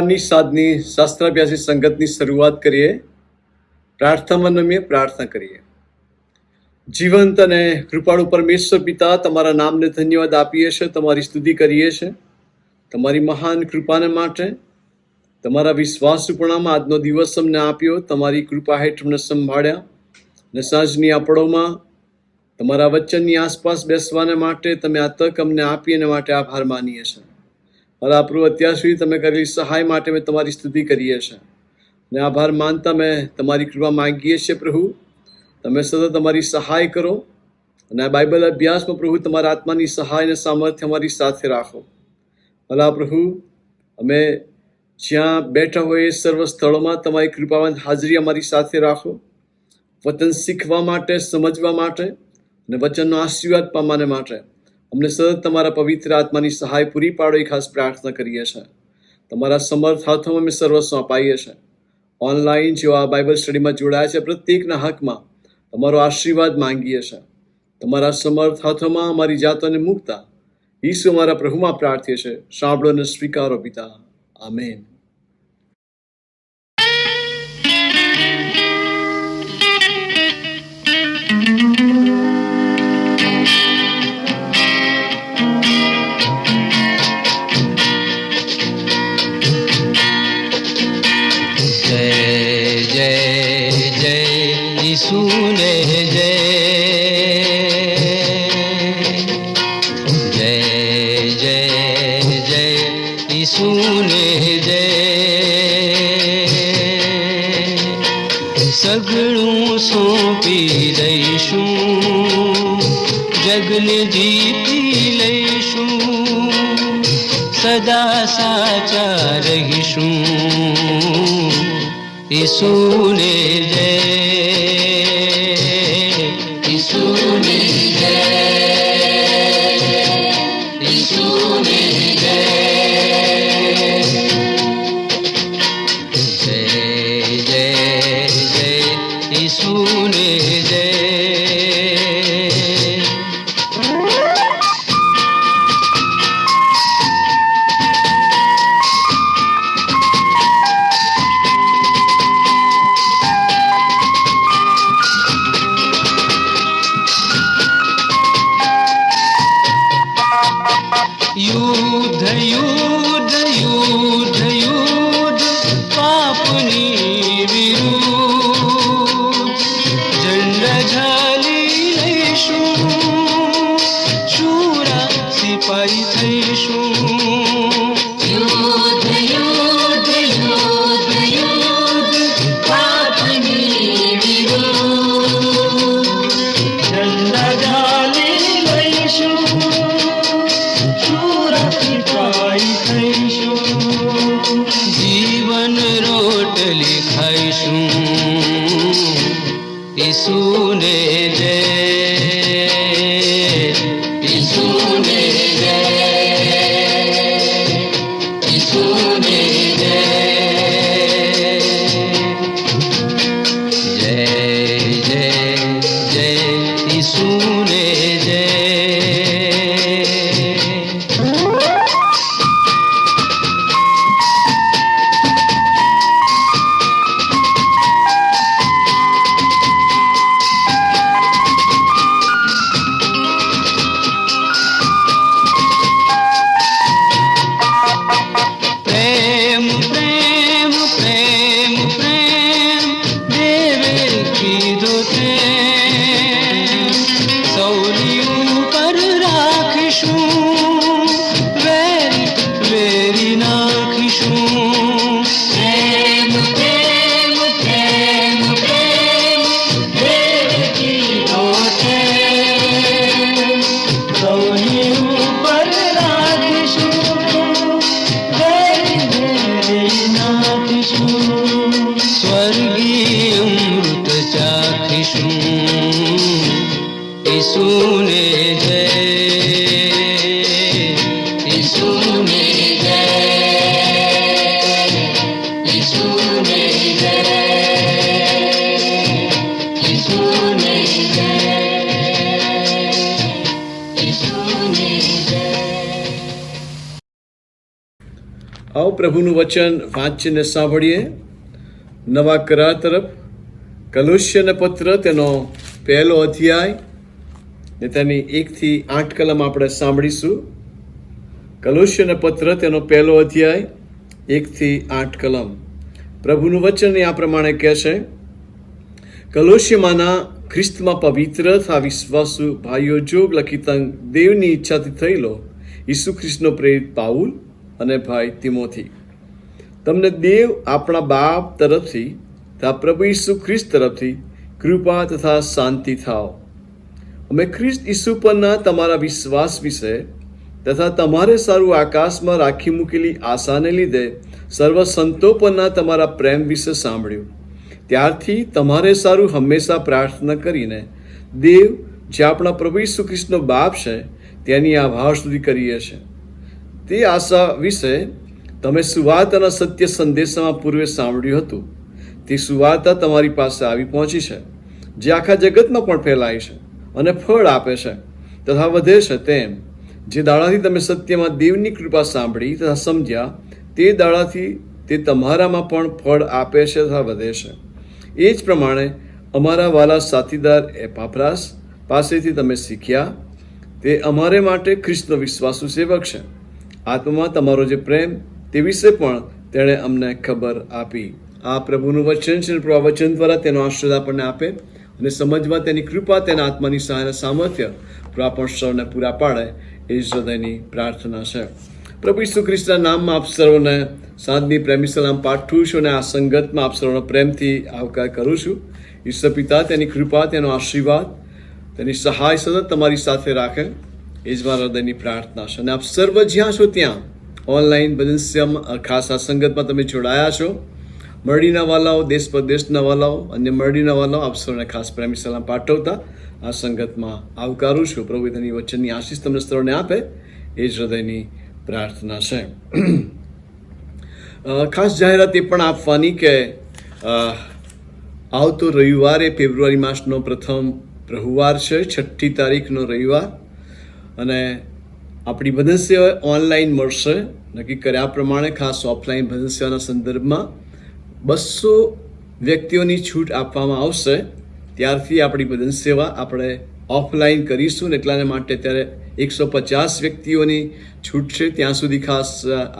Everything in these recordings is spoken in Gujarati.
ની સાધની શાસ્ત્રાભ્યાસી સંગતની શરૂઆત કરીએ. પ્રાર્થનામાં નમીએ, પ્રાર્થના કરીએ. જીવંત અને કૃપાળુ પરમેશ્વર પિતા, તમારા નામને ધન્યવાદ આપીએ છીએ, તમારી સ્તુતિ કરીએ છીએ, તમારી મહાન કૃપાને માટે, તમારા વિશ્વાસપણામાં આજનો દિવસ અમને આપ્યો, તમારી કૃપા હેઠળ અમને સંભાળ્યા અને સાંજની આ પળોમાં તમારા વચનની આસપાસ બેસવાને માટે તમે આ તક અમને આપી, એના માટે આભાર માનીએ છીએ. મારા પ્રભુ, અત્યાર સુધી તમે કરેલી સહાય માટે મેં તમારી સ્તુતિ કરીએ છીએ અને આભાર માનતા મેં તમારી કૃપા માંગીએ છીએ. પ્રભુ, તમે સતત તમારી સહાય કરો અને આ બાઇબલ અભ્યાસમાં પ્રભુ તમારા આત્માની સહાય અને સામર્થ્ય અમારી સાથે રાખો. ભલા પ્રભુ, અમે જ્યાં બેઠા હોઈએ સર્વ સ્થળોમાં તમારી કૃપામાં હાજરી અમારી સાથે રાખો. વચન શીખવા માટે, સમજવા માટે અને વચનનો આશીર્વાદ પામવાને માટે અમને સતત તમારા પવિત્ર આત્માની સહાય પૂરી પાડો એ ખાસ પ્રાર્થના કરીએ છીએ. તમારા સમર્થ હાથોમાં અમે સર્વસ્વ અપાઈએ છીએ. ઓનલાઈન જેઓ આ બાઇબલ સ્ટડીમાં જોડાયા છે પ્રત્યેકના હકમાં તમારો આશીર્વાદ માંગીએ છીએ. તમારા સમર્થ હાથોમાં અમારી જાતોને મૂકતા ઈસુ અમારા પ્રભુમાં પ્રાર્થીએ છીએ. સાંભળો અને સ્વીકારો પિતા. આમેન. સગળું સોંપી દઈશું, જગને જીતી લઈશું, સદા સાચા રહીશું. ઈસુને જય, ઈસુને જય, ઈસુને જય. ઈસુને જય. યુદ્ધ યુદ્ધ યુદ્ધ યુદ્ધ પાપની વિરુદ્ધ ઝંડા ઝાલી લઈશું, શૂરા સિપાહી થઈશું. યુદ્ધ યુદ્ધ યુદ્ધ યુદ્ધ પાપની વિરુદ્ધ ઝંડા ઝાલી લઈશું, જીવન રોટલી ખાઈશું. ઈસુને જય, ઈસુને જય, ઈસુને જય. જય જય જય ઈસુને જય. સ્વર્ગીય અમૃત ચાખીશું. ઈસુને જય, ઈસુને જય, ઈસુને જય, ઈસુને જય, ઈસુને જય. આવો પ્રભુનું વચન વાંચીને સાંભળીએ. નવા કરાર તરફ કલોસ્યના પત્ર તેનો 1 અધ્યાય ને તેની 1 થી 8 કલમ આપણે સાંભળીશું. કલોસ્યના પત્ર તેનો 1 અધ્યાય 1 થી 8 કલમ. પ્રભુનું વચન આ પ્રમાણે કહે છે: કલોસ્યમાંના ખ્રિસ્તમાં પવિત્ર તથા વિશ્વાસુ ભાઈઓ જોગ લખિતંગ દેવની ઈચ્છાથી થયેલો ઈસુ ખ્રિસ્તનો પ્રેરિત પાઉલ અને ભાઈ તિમોથી, તમને દેવ આપણા બાપ તરફથી તથા પ્રભુ ઈસુ ખ્રિસ્ત તરફથી કૃપા તથા શાંતિ થાવ. અમે ખ્રિસ્ત ઈસુ પરના તમારા વિશ્વાસ વિશે તથા તમારે સારું આકાશમાં રાખી મૂકેલી આશાને લીધે સર્વ સંતો પરના તમારા પ્રેમ વિશે સાંભળ્યું. ત્યારથી તમારે સારું હંમેશા પ્રાર્થના કરીને દેવ જે આપણા પ્રભુ ઈસુ ખ્રિસ્તનો બાપ છે તેની આભાર સુધી કરીએ છીએ. તે આશા વિશે તમે સુવાર્તાના સત્ય સંદેશામાં પૂર્વે સાંભળ્યું હતું. તે સુવાર્તા તમારી પાસે આવી પહોંચી છે, જે આખા જગતમાં પણ ફેલાય છે અને ફળ આપે છે તથા વધે છે. તેમ જે દાડાથી તમે સત્યમાં દેવની કૃપા સાંભળી તથા સમજ્યા, તે દાડાથી તે તમારામાં પણ ફળ આપે છે તથા વધે છે. એ જ પ્રમાણે અમારા વાલા સાથીદાર એપાફ્રાસ પાસેથી તમે શીખ્યા. તે અમારે માટે ખ્રિસ્તનો વિશ્વાસુ સેવક છે. આત્મામાં તમારો જે પ્રેમ તે વિશે પણ તેણે અમને ખબર આપી. આ પ્રભુનું વચન છે. પ્રભુ આ વચન દ્વારા તેનો આશીર્વાદ આપણને આપે અને સમજવા તેની કૃપા, તેના આત્માની સહાયના સામર્થ્ય પ્રભુ આપણ સૌને પૂરા પાડે, એ જ હૃદયની પ્રાર્થના છે. પ્રભુ ઈસુ ખ્રિસ્તના નામમાં આપ સર્વને સાંજની પ્રેમી સલામ પાઠવું છું અને આ સંગતમાં આપ સર્વનો પ્રેમથી આવકાર કરું છું. ઈશ્વર પિતા તેની કૃપા, તેનો આશીર્વાદ, તેની સહાય સતત તમારી સાથે રાખે, એ જ મારા હૃદયની પ્રાર્થના છે. અને આપ સર્વ જ્યાં છો ત્યાં ઓનલાઈન બદનસ્યમાં ખાસ આ સંગતમાં તમે જોડાયા છો. મરડીના વાલાઓ, દેશ પરદેશના વાલાઓ, અન્ય મરડીના વાલાઓ, આપ સર્વને ખાસ પ્રેમી સલામ પાઠવતા આ સંગતમાં આવકારું છું. પ્રભુ તેની વચનની આશીષ તમને સર્વને આપે, એ જ હૃદયની પ્રાર્થના છે. ખાસ જાહેરાત એ પણ આપવાની કે આવતો રવિવારે ફેબ્રુઆરી માસનો પ્રથમ રવિવાર છે, 6મી તારીખનો રવિવાર, અને આપણી ભજન સેવા ઓનલાઈન મળશે. નક્કી કર્યા પ્રમાણે ખાસ ઓફલાઈન ભજન સેવાના સંદર્ભમાં 200 વ્યક્તિઓની છૂટ આપવામાં આવશે. ત્યારથી આપણી ભજન સેવા આપણે ઓફલાઈન કરીશું ને એટલાને માટે ત્યારે 150 વ્યક્તિઓની છૂટ છે. ત્યાં સુધી ખાસ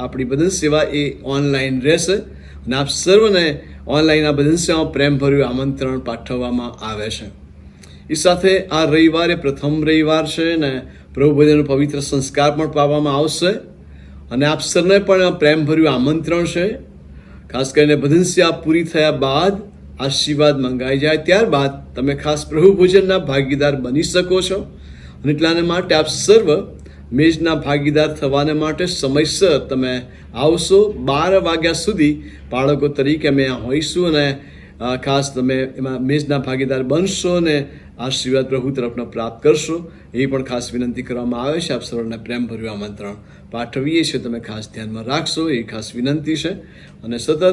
આપણી ભજન સેવા એ ઓનલાઈન રહેશે અને આપ સર્વને ઓનલાઈન આ ભજન સેવામાં પ્રેમભર્યું આમંત્રણ પાઠવવામાં આવે છે. એ સાથે આ રવિવારે પ્રથમ રવિવાર છે ને પ્રભુ ભજનનો પવિત્ર સંસ્કાર પણ પાવામાં આવશે અને આપ સર્વને પણ પ્રેમભર્યું આમંત્રણ છે. ખાસ કરીને ભજન સેવા પૂરી થયા બાદ આશીર્વાદ મંગાઈ જાય ત્યારબાદ તમે ખાસ પ્રભુ ભોજનના ભાગીદાર બની શકો છો. અને એટલાને માટે આપ સર્વ મેજના ભાગીદાર થવાને માટે સમયસર તમે આવશો. 12 વાગ્યા સુધી બાળકો તરીકે અમે હોઈશું અને ખાસ તમે એમાં મેજના ભાગીદાર બનશો અને આશીર્વાદ પ્રભુ તરફનો પ્રાપ્ત કરશો, એ પણ ખાસ વિનંતી કરવામાં આવે છે. આપ સર્વને પ્રેમભર્યું આમંત્રણ પાઠવીએ છીએ, તમે ખાસ ધ્યાનમાં રાખશો, એ ખાસ વિનંતી છે. અને સતત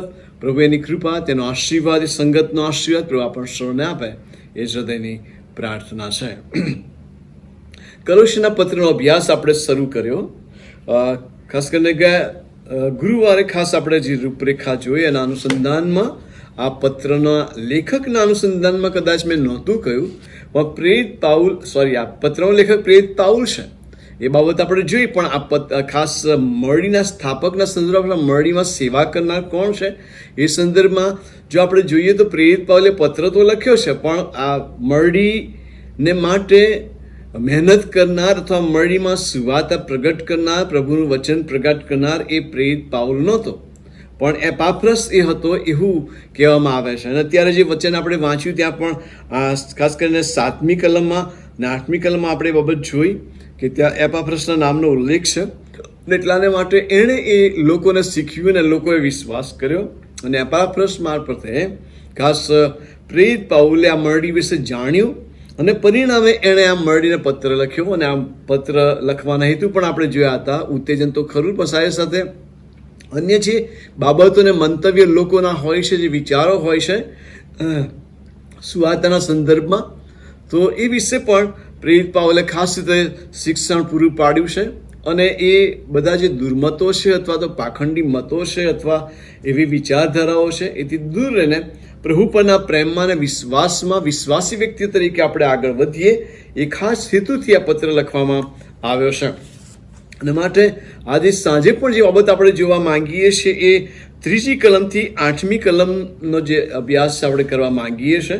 પ્રભુ એની કૃપા, તેનો આશીર્વાદ, એ સંગતનો આશીર્વાદ પ્રભુ આપણ સર્વને આપે, એ જ હૃદયની પ્રાર્થના છે. કલોસ્યના પત્રનો અભ્યાસ આપણે શરૂ કર્યો. ખાસ કરીને ગયા ગુરુવારે ખાસ આપણે જે રૂપરેખા જોઈ એના અનુસંધાનમાં આ પત્રના લેખકના અનુસંધાનમાં કદાચ મેં નહોતું કહ્યું, પણ આ પત્રનો લેખક પ્રેરિત પાઉલ છે એ બાબત આપણે જોઈ. પણ આ ખાસ મરડીના સ્થાપકના સંદર્ભમાં મરડીમાં સેવા કરનાર કોણ છે એ સંદર્ભમાં જો આપણે જોઈએ તો પ્રેરિત પાઉલે પત્ર તો લખ્યો છે, પણ આ મરડીને માટે મહેનત કરનાર અથવા મરડીમાં સુવાર્તા પ્રગટ કરનાર, પ્રભુનું વચન પ્રગટ કરનાર એ પ્રેરિત પાઉલ નહોતો, પણ એપાફ્રસ એ હતો, એવું કહેવામાં આવે છે. અને અત્યારે જે વચન આપણે વાંચ્યું ત્યાં પણ ખાસ કરીને 7મી કલમમાં અને 8મી કલમમાં આપણે બાબત જોઈ કે ત્યાં એપાફ્રસના નામનો ઉલ્લેખ છે. એટલાને માટે એણે એ લોકોને શીખ્યું અને લોકોએ વિશ્વાસ કર્યો અને એપાફ્રસ મારફતે ખાસ પ્રેરિત પાઉલે આ મરડી વિશે જાણ્યું અને પરિણામે એણે આ મરડીને પત્ર લખ્યો. અને આ પત્ર લખવાના હેતુ પણ આપણે જોયા હતા. ઉત્તેજન તો ખરું, પણ સાથે સાથે અન્ય જે બાબતો અને મંતવ્ય લોકોના હોય છે, જે વિચારો હોય છે સુવાર્તાના સંદર્ભમાં, તો એ વિશે પણ પ્રેરિત પાઉલે ખાસ રીતે શિક્ષણ પૂરું પાડ્યું છે. અને એ બધા જે દુર્મતો છે અથવા તો પાખંડી મતો છે અથવા એવી વિચારધારાઓ છે એથી દૂર રહીને પ્રભુ પરના પ્રેમમાં અને વિશ્વાસમાં વિશ્વાસી વ્યક્તિ તરીકે આપણે આગળ વધીએ એ ખાસ હેતુથી આ પત્ર લખવામાં આવ્યો છે. અને માટે આજે સાંજે પણ જે બાબત આપણે જોવા માંગીએ છીએ એ 3જી કલમથી 8મી કલમનો જે અભ્યાસ આપણે કરવા માંગીએ છીએ.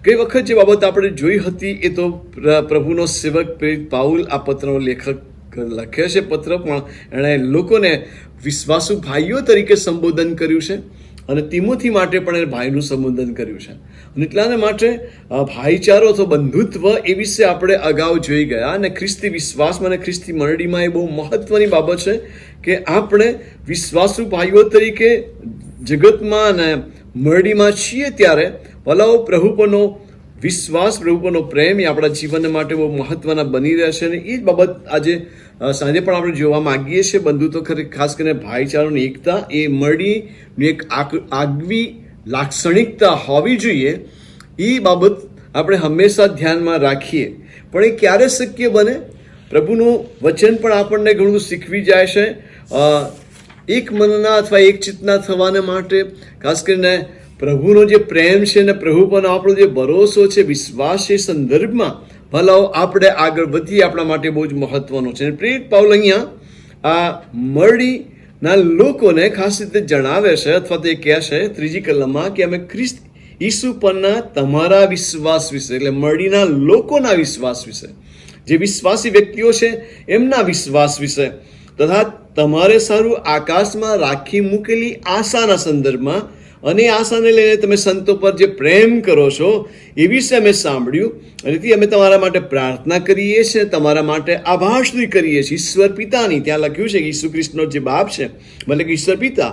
ગઈ વખત જે બાબત આપણે જોઈ હતી એ તો પ્રભુનો સેવક પ્રેરિત પાઉલ આ પત્રનો લેખક લખે છે પત્ર, પણ એણે લોકોને વિશ્વાસુ ભાઈઓ તરીકે સંબોધન કર્યું છે અને તિમોથી માટે પણ એને ભાઈનું સંબોધન કર્યું છે. અને એટલાને માટે ભાઈચારો અથવા બંધુત્વ એ વિશે આપણે અગાઉ જોઈ ગયા અને ખ્રિસ્તી વિશ્વાસમાં અને ખ્રિસ્તી મંડળીમાં એ બહુ મહત્વની બાબત છે કે આપણે વિશ્વાસુ ભાઈઓ તરીકે જગતમાં અને મંડળીમાં છીએ ત્યારે ભલાઓ પ્રભુ પરનો વિશ્વાસ, પ્રભુ પરનો પ્રેમ એ આપણા જીવન માટે બહુ મહત્વના બની રહેશે. અને એ જ બાબત આજે સાંજે પણ આપણે જોવા માંગીએ છીએ. બંધુત્વ ખાસ કરીને ભાઈચારાની એકતા એ મળીની એક આગવી લાક્ષણિકતા હોવી જોઈએ. એ બાબત આપણે હંમેશા ધ્યાનમાં રાખીએ. પણ એ ક્યારે શક્ય બને? પ્રભુનું વચન પણ આપણને ઘણું શીખવી જાય છે. એક મનના અથવા એક ચિત્તના થવાને માટે ખાસ કરીને પ્રભુનો જે પ્રેમ છે ને પ્રભુ પરનો આપણો જે ભરોસો છે, વિશ્વાસ છે, સંદર્ભમાં ભલાઓ આપણે આગળ વધીએ આપણા માટે બહુ જ મહત્વનો છે. પ્રેરિત પાઉલ અહીંયા આ મળીના લોકોને ખાસ રીતે જણાવે છે અથવા તો એ કહે છે 3જી કલમમાં કે અમે ખ્રિસ્ત ઈસુ પરના તમારા વિશ્વાસ વિશે, એટલે મળીના લોકોના વિશ્વાસ વિશે, જે વિશ્વાસી વ્યક્તિઓ છે એમના વિશ્વાસ વિશે તથા તમારે સારું આકાશમાં રાખી મૂકેલી આશાના સંદર્ભમાં અને આશાને લઈને તમે સંતો પર જે પ્રેમ કરો છો એ વિશે અમે સાંભળ્યું અને તેથી અમે તમારા માટે પ્રાર્થના કરીએ છીએ, તમારા માટે આભાર સ્તુતિ કરીએ છીએ ઈશ્વર પિતાની. ત્યાં લખ્યું છે કે ઈસુ ખ્રિસ્તનો જે બાપ છે, મતલબ કે ઈશ્વર પિતા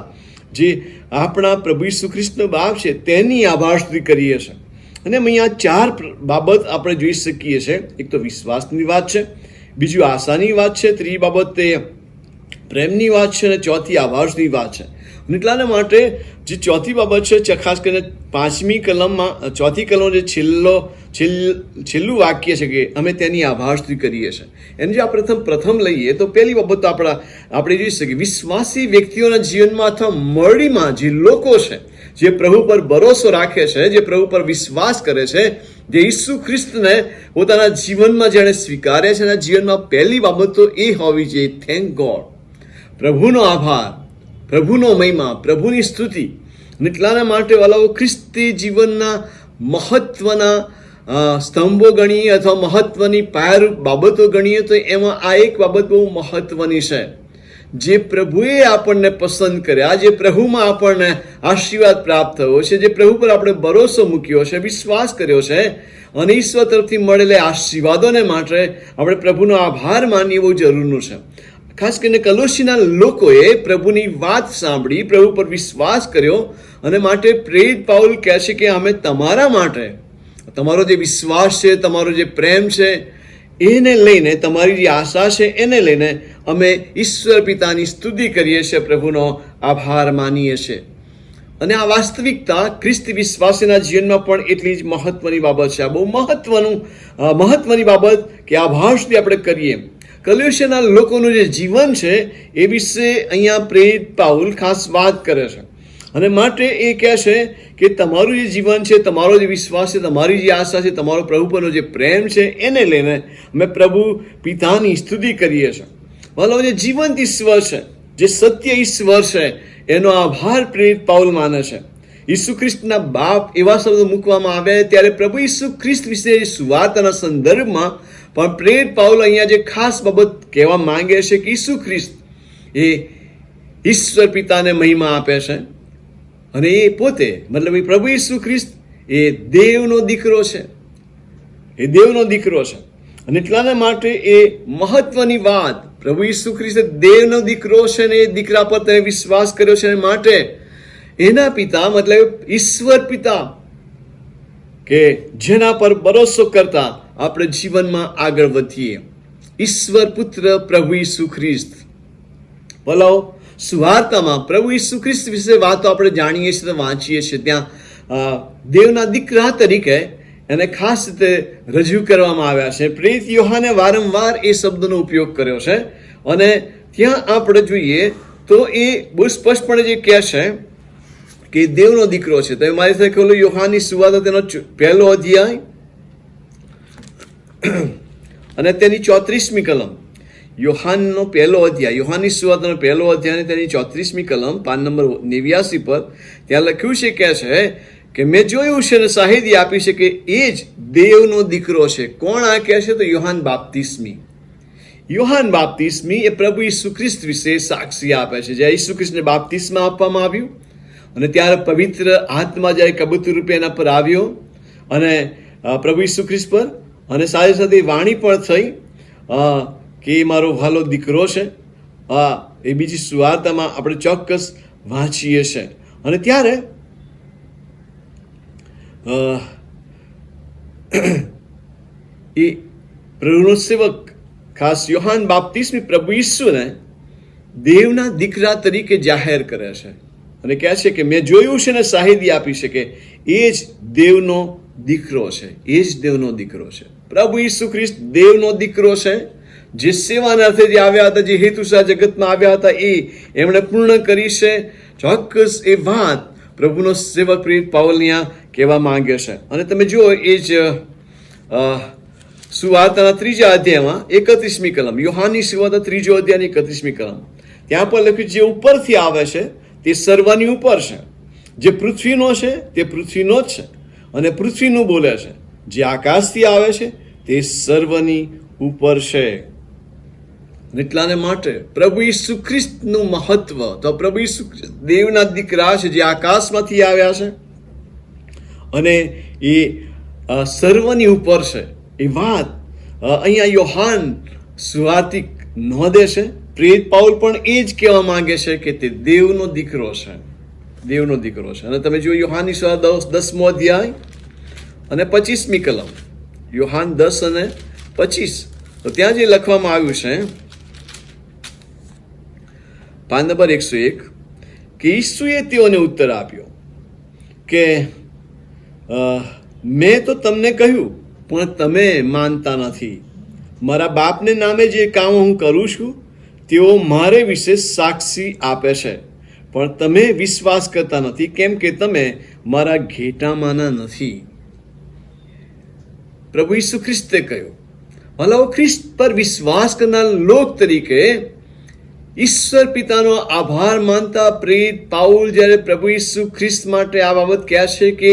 જે આપણા પ્રભુ ઈસુ ખ્રિસ્તનો બાપ છે તેની આભાર સ્તુતિ કરીએ છીએ. અને અહીંયા 4 બાબત આપણે જોઈ શકીએ છીએ. એક તો વિશ્વાસની વાત છે, બીજું આશાની વાત છે, ત્રીજી બાબત તે પ્રેમની વાત છે અને ચોથી આભાસની વાત છે. એટલાના માટે જે ચોથી બાબત છે ખાસ કરીને 5મી કલમમાં 4થી કલમનો જે છેલ્લું વાક્ય છે કે અમે તેની આભાર સ્તુતિ કરીએ છીએ. એને જો આપણે પ્રથમ લઈએ તો પહેલી બાબત તો આપણે જોઈ શકીએ વિશ્વાસી વ્યક્તિઓના જીવનમાં અથવા મળીમાં જે લોકો છે જે પ્રભુ પર ભરોસો રાખે છે, જે પ્રભુ પર વિશ્વાસ કરે છે, જે ઈસુ ખ્રિસ્તને પોતાના જીવનમાં જેણે સ્વીકારે છે એના જીવનમાં પહેલી બાબત તો એ હોવી જોઈએ થેન્ક ગોડ, પ્રભુનો આભાર, પ્રભુનો મહિમા, પ્રભુની સ્તુતિ. એટલાના માટે વાલાઓ ખ્રિસ્તી જીવનના મહત્વના સ્તંભો ગણીએ અથવા મહત્વની પાયારૂપ બાબતો ગણીએ તો એમાં આ એક બાબત બહુ મહત્વની છે. જે પ્રભુએ આપણને પસંદ કર્યા, જે પ્રભુમાં આપણને આશીર્વાદ પ્રાપ્ત થયો છે, જે પ્રભુ પર આપણે ભરોસો મૂક્યો છે, વિશ્વાસ કર્યો છે અને ઈશ્વર તરફથી મળેલા આશીર્વાદોને માટે આપણે પ્રભુનો આભાર માનીએ બહુ જરૂરનું છે. ખાસ કરીને કલોસીના લોકોએ પ્રભુની વાત સાંભળી, પ્રભુ પર વિશ્વાસ કર્યો અને માટે પ્રેરિત પાઉલ કહે છે કે અમે તમારા માટે તમારો જે વિશ્વાસ છે, તમારો જે પ્રેમ છે એને લઈને, તમારી જે આશા છે એને લઈને અમે ઈશ્વર પિતાની સ્તુતિ કરીએ છીએ, પ્રભુનો આભાર માનીએ છીએ. અને આ વાસ્તવિકતા ખ્રિસ્તી વિશ્વાસીના જીવનમાં પણ એટલી જ મહત્વની બાબત છે. આ બહુ મહત્વની બાબત કે આભાર સુધી આપણે કરીએ. કલોસીના લોકોનું જે જીવન છે એ વિશે અહીંયા પ્રેરિત પાઉલ ખાસ વાત કરે છે અને માટે એ કહે છે કે તમારું જે જીવન છે, તમારો જે વિશ્વાસ છે, તમારી જે આશા છે, તમારો પ્રભુ પરનો જે પ્રેમ છે એને લઈને અમે પ્રભુ પિતાની સ્તુતિ કરીએ છીએ. મતલબ જે જીવંત ઈશ્વર છે, જે સત્ય ઈશ્વર છે એનો આભાર પ્રેરિત પાઉલ માને છે. ઈસુ ખ્રિસ્તના બાપ એવા શબ્દો મૂકવામાં આવ્યા ત્યારે પ્રભુ ઈસુ ખ્રિસ્ત વિશે સુવાર્તાના સંદર્ભમાં પણ પ્રેરિત પાઉલ અહીંયા જે ખાસ બાબત કહેવા માંગે છે કે ઈસુ ખ્રિસ્ત એ ઈશ્વર પિતાને મહિમા આપે છે અને એ પોતે મતલબ એ પ્રભુ ઈસુ ખ્રિસ્ત એ દેવનો દીકરો છે, એ દેવનો દીકરો છે. અને એટલાના માટે એ મહત્વની વાત, પ્રભુ ઈસુ ખ્રિસ્ત દેવનો દીકરો છે ને એ દીકરા પર તમે વિશ્વાસ કર્યો છે માટે એના પિતા મતલબ ઈશ્વર પિતા કે જેના પર ભરોસો કરતા આપણે જીવનમાં આગળ વધીએ. ઈશ્વર પુત્ર પ્રભુ ઈસુ ખ્રિસ્ત. બોલો, સુવાર્તામાં પ્રભુ ઈસુ ખ્રિસ્ત વિશે વાતો આપણે જાણીએ છીએ, વાંચીએ છીએ. ત્યાં દેવના દીકરા તરીકે એને ખાસ રીતે રજૂ કરવામાં આવ્યા છે. પ્રેરિત યોહાને વારંવાર એ શબ્દનો ઉપયોગ કર્યો છે અને ત્યાં આપણે જોઈએ તો એ બહુ સ્પષ્ટપણે જે કહે છે કે દેવનો દીકરો છે. તમે મારી સાથે ખોલો યોહાનની સુવાર્તા તેનો 1 અધ્યાય અને તેની 34મી કલમ. યોહાનનો 1 અધ્યાય, યોહાનની સુવાર્તાનો 1 અધ્યાય અને તેની 34મી કલમ, પાન નંબર 89 પર ત્યાં લખ્યું છે કહે છે કે મેં જોયું છે અને શાહિદી આપી છે કે એ જ દેવનો દીકરો છે. કોણ આ કહે છે? તો યોહાન બાપ્તિસ્મી. યોહાન બાપ્તિસ્મી એ પ્રભુ ઈસુ ખ્રિસ્ત વિશે સાક્ષી આપે છે. જ્યારે ઈસુ ખ્રિસ્તને બાપ્તિસ્મા આપવામાં આવ્યું અને ત્યારે પવિત્ર આત્મા જ્યારે કબૂતર રૂપે એના પર આવ્યો અને પ્રભુ ઈસુ ખ્રિસ્ત પર, અને સાથે સાથે વાણી પણ થઈ કે એ મારો ભાલો દીકરો છે. એ બીજી સુવાર્તામાં આપણે ચોક્કસ વાંચીએ છીએ. અને ત્યારે એ પ્રભુનો સેવક ખાસ યોહાન બાપ્તિસ્મી પ્રભુ ઈસુને દેવના દીકરા તરીકે જાહેર કરે છે અને કહે છે કે મેં જોયું છે ને શાહિદી આપી છે કે એ જ દેવનો દીકરો છે. એ જ દેવનો દીકરો છે. પ્રભુ ઈસુ ખ્રિસ્ત દેવનો દીકરો છે. જે સેવાના અર્થે જે આવ્યા હતા, જે હેતુસર જગતમાં આવ્યા હતા, એ એમણે પૂર્ણ કરી છે. ચોક્કસ એ વાત પ્રભુનો સેવક પ્રેરિત પાઉલ ત્યાં કહેવા માંગે છે. અને તમે જુઓ એ જ સુવાર્તાના 3 અધ્યાયમાં 31મી કલમ, યોહાનની સુવાર્તા 3 અધ્યાયની 31મી કલમ, ત્યાં પર લખ્યું જે ઉપરથી આવે છે તે સર્વની ઉપર છે, જે પૃથ્વીનો છે તે પૃથ્વીનો જ છે અને પૃથ્વીનું બોલે છે, જે આકાશથી આવે છે તે સર્વની ઉપર છે. એટલાને માટે પ્રભુ ઈસુ ખ્રિસ્તનું મહત્વ, તો પ્રભુ ઈસુ દેવના દીકરા છે જે આકાશમાંથી આવ્યા છે અને એ સર્વની ઉપર છે. એ વાત અહીંયા યોહાન સુવાર્તિક નોંધે છે. પ્રેરિત પાઉલ પણ એ જ કહેવા માંગે છે કે તે દેવનો દીકરો છે. દેવનો દીકરો છે. અને તમે જો યોહાનની સુવાર્તા 10મો અધ્યાય અને 25મી કલમ, યોહાન 10 અને 25, તો ત્યાં જે લખવામાં આવ્યું છે પાન નંબર 101 કે ઈસુએ તેઓને ઉત્તર આપ્યો કે મેં તો તમને કહ્યું પણ તમે માનતા નથી. મારા બાપને નામે જે કામ હું કરું છું તેઓ મારે વિશે સાક્ષી આપે છે, પણ તમે વિશ્વાસ કરતા નથી કેમ કે તમે મારા ઘેટામાંના નથી. પ્રભુ ઈસુ ખ્રિસ્તે કહ્યું. ભલો ખ્રિસ્ત પર વિશ્વાસ કરનાર લોક તરીકે ઈશ્વર પિતાનો આભાર માનતા પ્રેરિત પાઉલ જ્યારે પ્રભુ ઈસુ ખ્રિસ્ત માટે આ બાબત કહે છે કે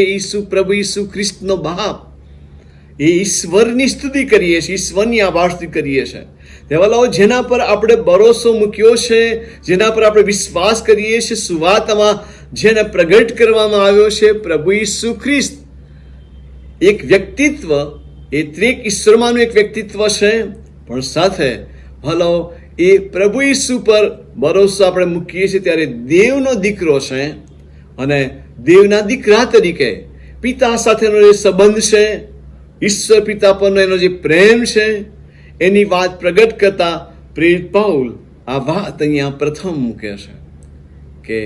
પ્રભુ ઈસુ ખ્રિસ્તનો બાપ, એ ઈશ્વરની સ્તુતિ કરીએ છીએ, ઈશ્વરની આભાર સ્તુતિ કરીએ છીએ. દેવાલાઓ જેના પર આપણે ભરોસો મૂક્યો છે, જેના પર આપણે વિશ્વાસ કરીએ છીએ, સુવાર્તામાં જેને પ્રગટ કરવામાં આવ્યો છે પ્રભુ ઈસુ ખ્રિસ્ત, એક વ્યક્તિત્વ, એ ત્રિક ઈશ્વરમાંનું એક વ્યક્તિત્વ છે, પણ સાથે ભલો એ પ્રભુ ઈસુ પર ભરોસો આપણે મૂકીએ છીએ ત્યારે દેવનો દીકરો છે અને દેવના દીકરા તરીકે પિતા સાથેનો જે સંબંધ છે, ઈશ્વર પિતા પરનો એનો જે પ્રેમ છે, એની વાત પ્રગટ કરતા પ્રેરિત પાઉલ આ વાત અહીંયા પ્રથમ મૂકે છે કે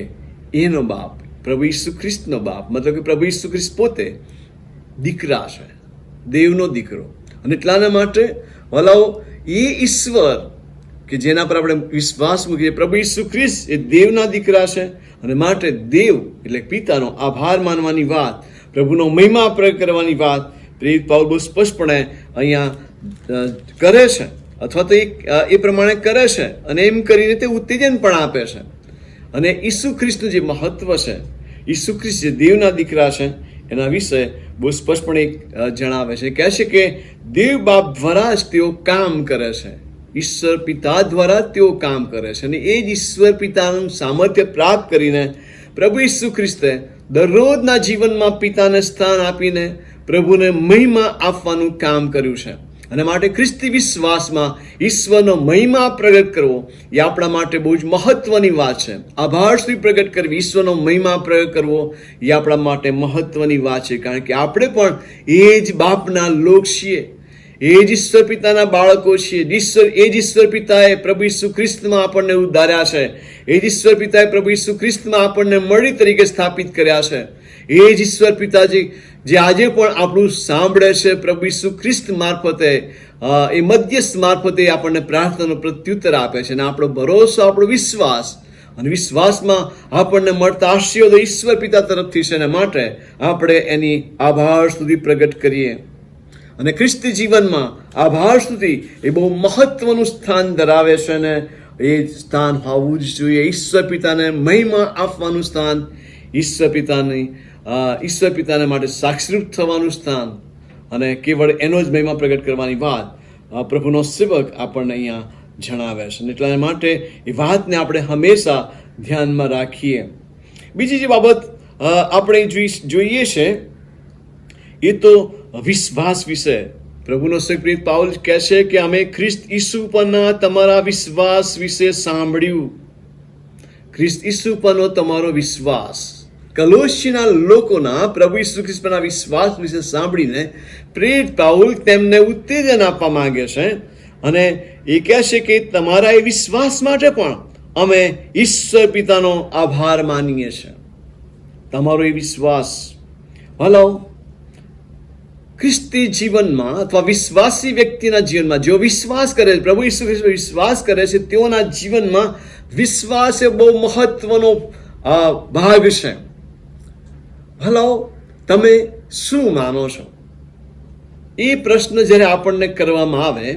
એનો બાપ, પ્રભુ ઈસુ ખ્રિસ્તનો બાપ, મતલબ કે પ્રભુ ઈસુ ખ્રિસ્ત પોતે દીકરા છે, દેવનો દીકરો. અને એટલાના માટે ભલાઓ એ ઈશ્વર કે જેના પર આપણે વિશ્વાસ મૂકીએ, પ્રભુ ઈસુ ખ્રિસ્ત એ દેવના દીકરા છે અને માટે દેવ એટલે પિતાનો આભાર માનવાની વાત, પ્રભુનો મહિમા પ્રગટ કરવાની વાત પ્રેરિત પાઉલ બહુ સ્પષ્ટપણે અહીંયા કરે છે, અથવા તો એ પ્રમાણે કરે છે અને એમ કરીને તે ઉત્તેજન પણ આપે છે. અને ઈસુ ખ્રિસ્તનું જે મહત્વ છે, ઈસુ ખ્રિસ્ત જે દેવના દીકરા છે એના વિશે બહુ સ્પષ્ટપણે જણાવે છે. કહે છે કે દેવ બાપ દ્વારા જ તેઓ કામ કરે છે, ઈશ્વર પિતા દ્વારા તેઓ કામ કરે છે અને એ જ ઈશ્વર પિતાનું સામર્થ્ય પ્રાપ્ત કરીને પ્રભુ ઈસુ ખ્રિસ્તે દરરોજના જીવનમાં પિતાને સ્થાન આપીને પ્રભુને મહિમા આપવાનું કામ કર્યું છે. અને માટે ખ્રિસ્તી વિશ્વાસમાં ઈશ્વરનો મહિમા પ્રગટ કરવો એ આપણા માટે બહુ જ મહત્વની વાત છે. આભારથી પ્રગટ કરવી, ઈશ્વરનો મહિમા પ્રગટ કરવો એ આપણા માટે મહત્વની વાત છે, કારણ કે આપણે પણ એ જ બાપના લોક છીએ, એ જ ઈશ્વર પિતાના બાળકો છીએ. એ જ ઈશ્વર પિતાએ પ્રભુ ઈસુ ખ્રિસ્તમાં આપણને ઉદ્ધાર્યા છે, એ જ ઈશ્વર પિતાએ પ્રભુ ઈસુ ખ્રિસ્તમાં આપણને મળી તરીકે સ્થાપિત કર્યા છે, એ જ ઈશ્વર પિતાજી જે આજે પણ આપણું સાંભળે છે, પ્રભુ ઈસુ ખ્રિસ્ત મારફતે, એ મધ્યસ્થ મારફતે આપણને પ્રાર્થનાનો પ્રત્યુત્તર આપે છે. અને આપણો ભરોસો, આપણો વિશ્વાસ, અને વિશ્વાસમાં આપણને મળતા આશીર્વાદો ઈશ્વર પિતા તરફથી છે. અને માટે આપણે એની આભાર સ્તુતિ પ્રગટ કરીએ. અને ખ્રિસ્તી જીવનમાં આભાર સ્તુતિ એ બહુ મહત્વનું સ્થાન ધરાવે છે. અને એ સ્થાન હોવું જ જોઈએ. ઈશ્વર પિતાને મહિમા આપવાનું સ્થાન, ઈશ્વર પિતાને માટે સાક્ષીરૂપ થવાનું સ્થાન, અને કેવળ એનો જ મહિમા પ્રગટ કરવાની વાત પ્રભુનો સેવક આપણને અહીંયા જણાવે છે. એટલા માટે એ વાતને આપણે હંમેશા ધ્યાનમાં રાખીએ. બીજી જે બાબત આપણે જોઈએ છે એ તો વિશ્વાસ વિશે. પ્રભુનો સેવક પાઉલ કહે છે કે અમે ખ્રિસ્ત ઈસુ પરના તમારા વિશ્વાસ વિશે સાંભળ્યું. ખ્રિસ્ત ઈસુ પરનો તમારો વિશ્વાસ, કલોસીના લોકોના પ્રભુ ઈસુ ખ્રિસ્ત પરના વિશ્વાસ વિશે સાંભળીને પ્રેરિત પાઉલ તેમને ઉત્તેજન આપવા માંગે છે. અને એ કહે છે કે તમારા એ વિશ્વાસ માટે પણ અમે ઈશ્વર પિતાનો આભાર માનીએ છીએ. તમારો એ વિશ્વાસ, હલો, ખ્રિસ્તી જીવનમાં અથવા વિશ્વાસી વ્યક્તિના જીવનમાં જેઓ વિશ્વાસ કરે છે, પ્રભુ ઈસુ ખ્રિસ્ત વિશ્વાસ કરે છે, તેઓના જીવનમાં વિશ્વાસ એ બહુ મહત્વનો ભાગ છે. હલો, તમે શું માનો છો? એ પ્રશ્ન જ્યારે આપણને કરવામાં આવે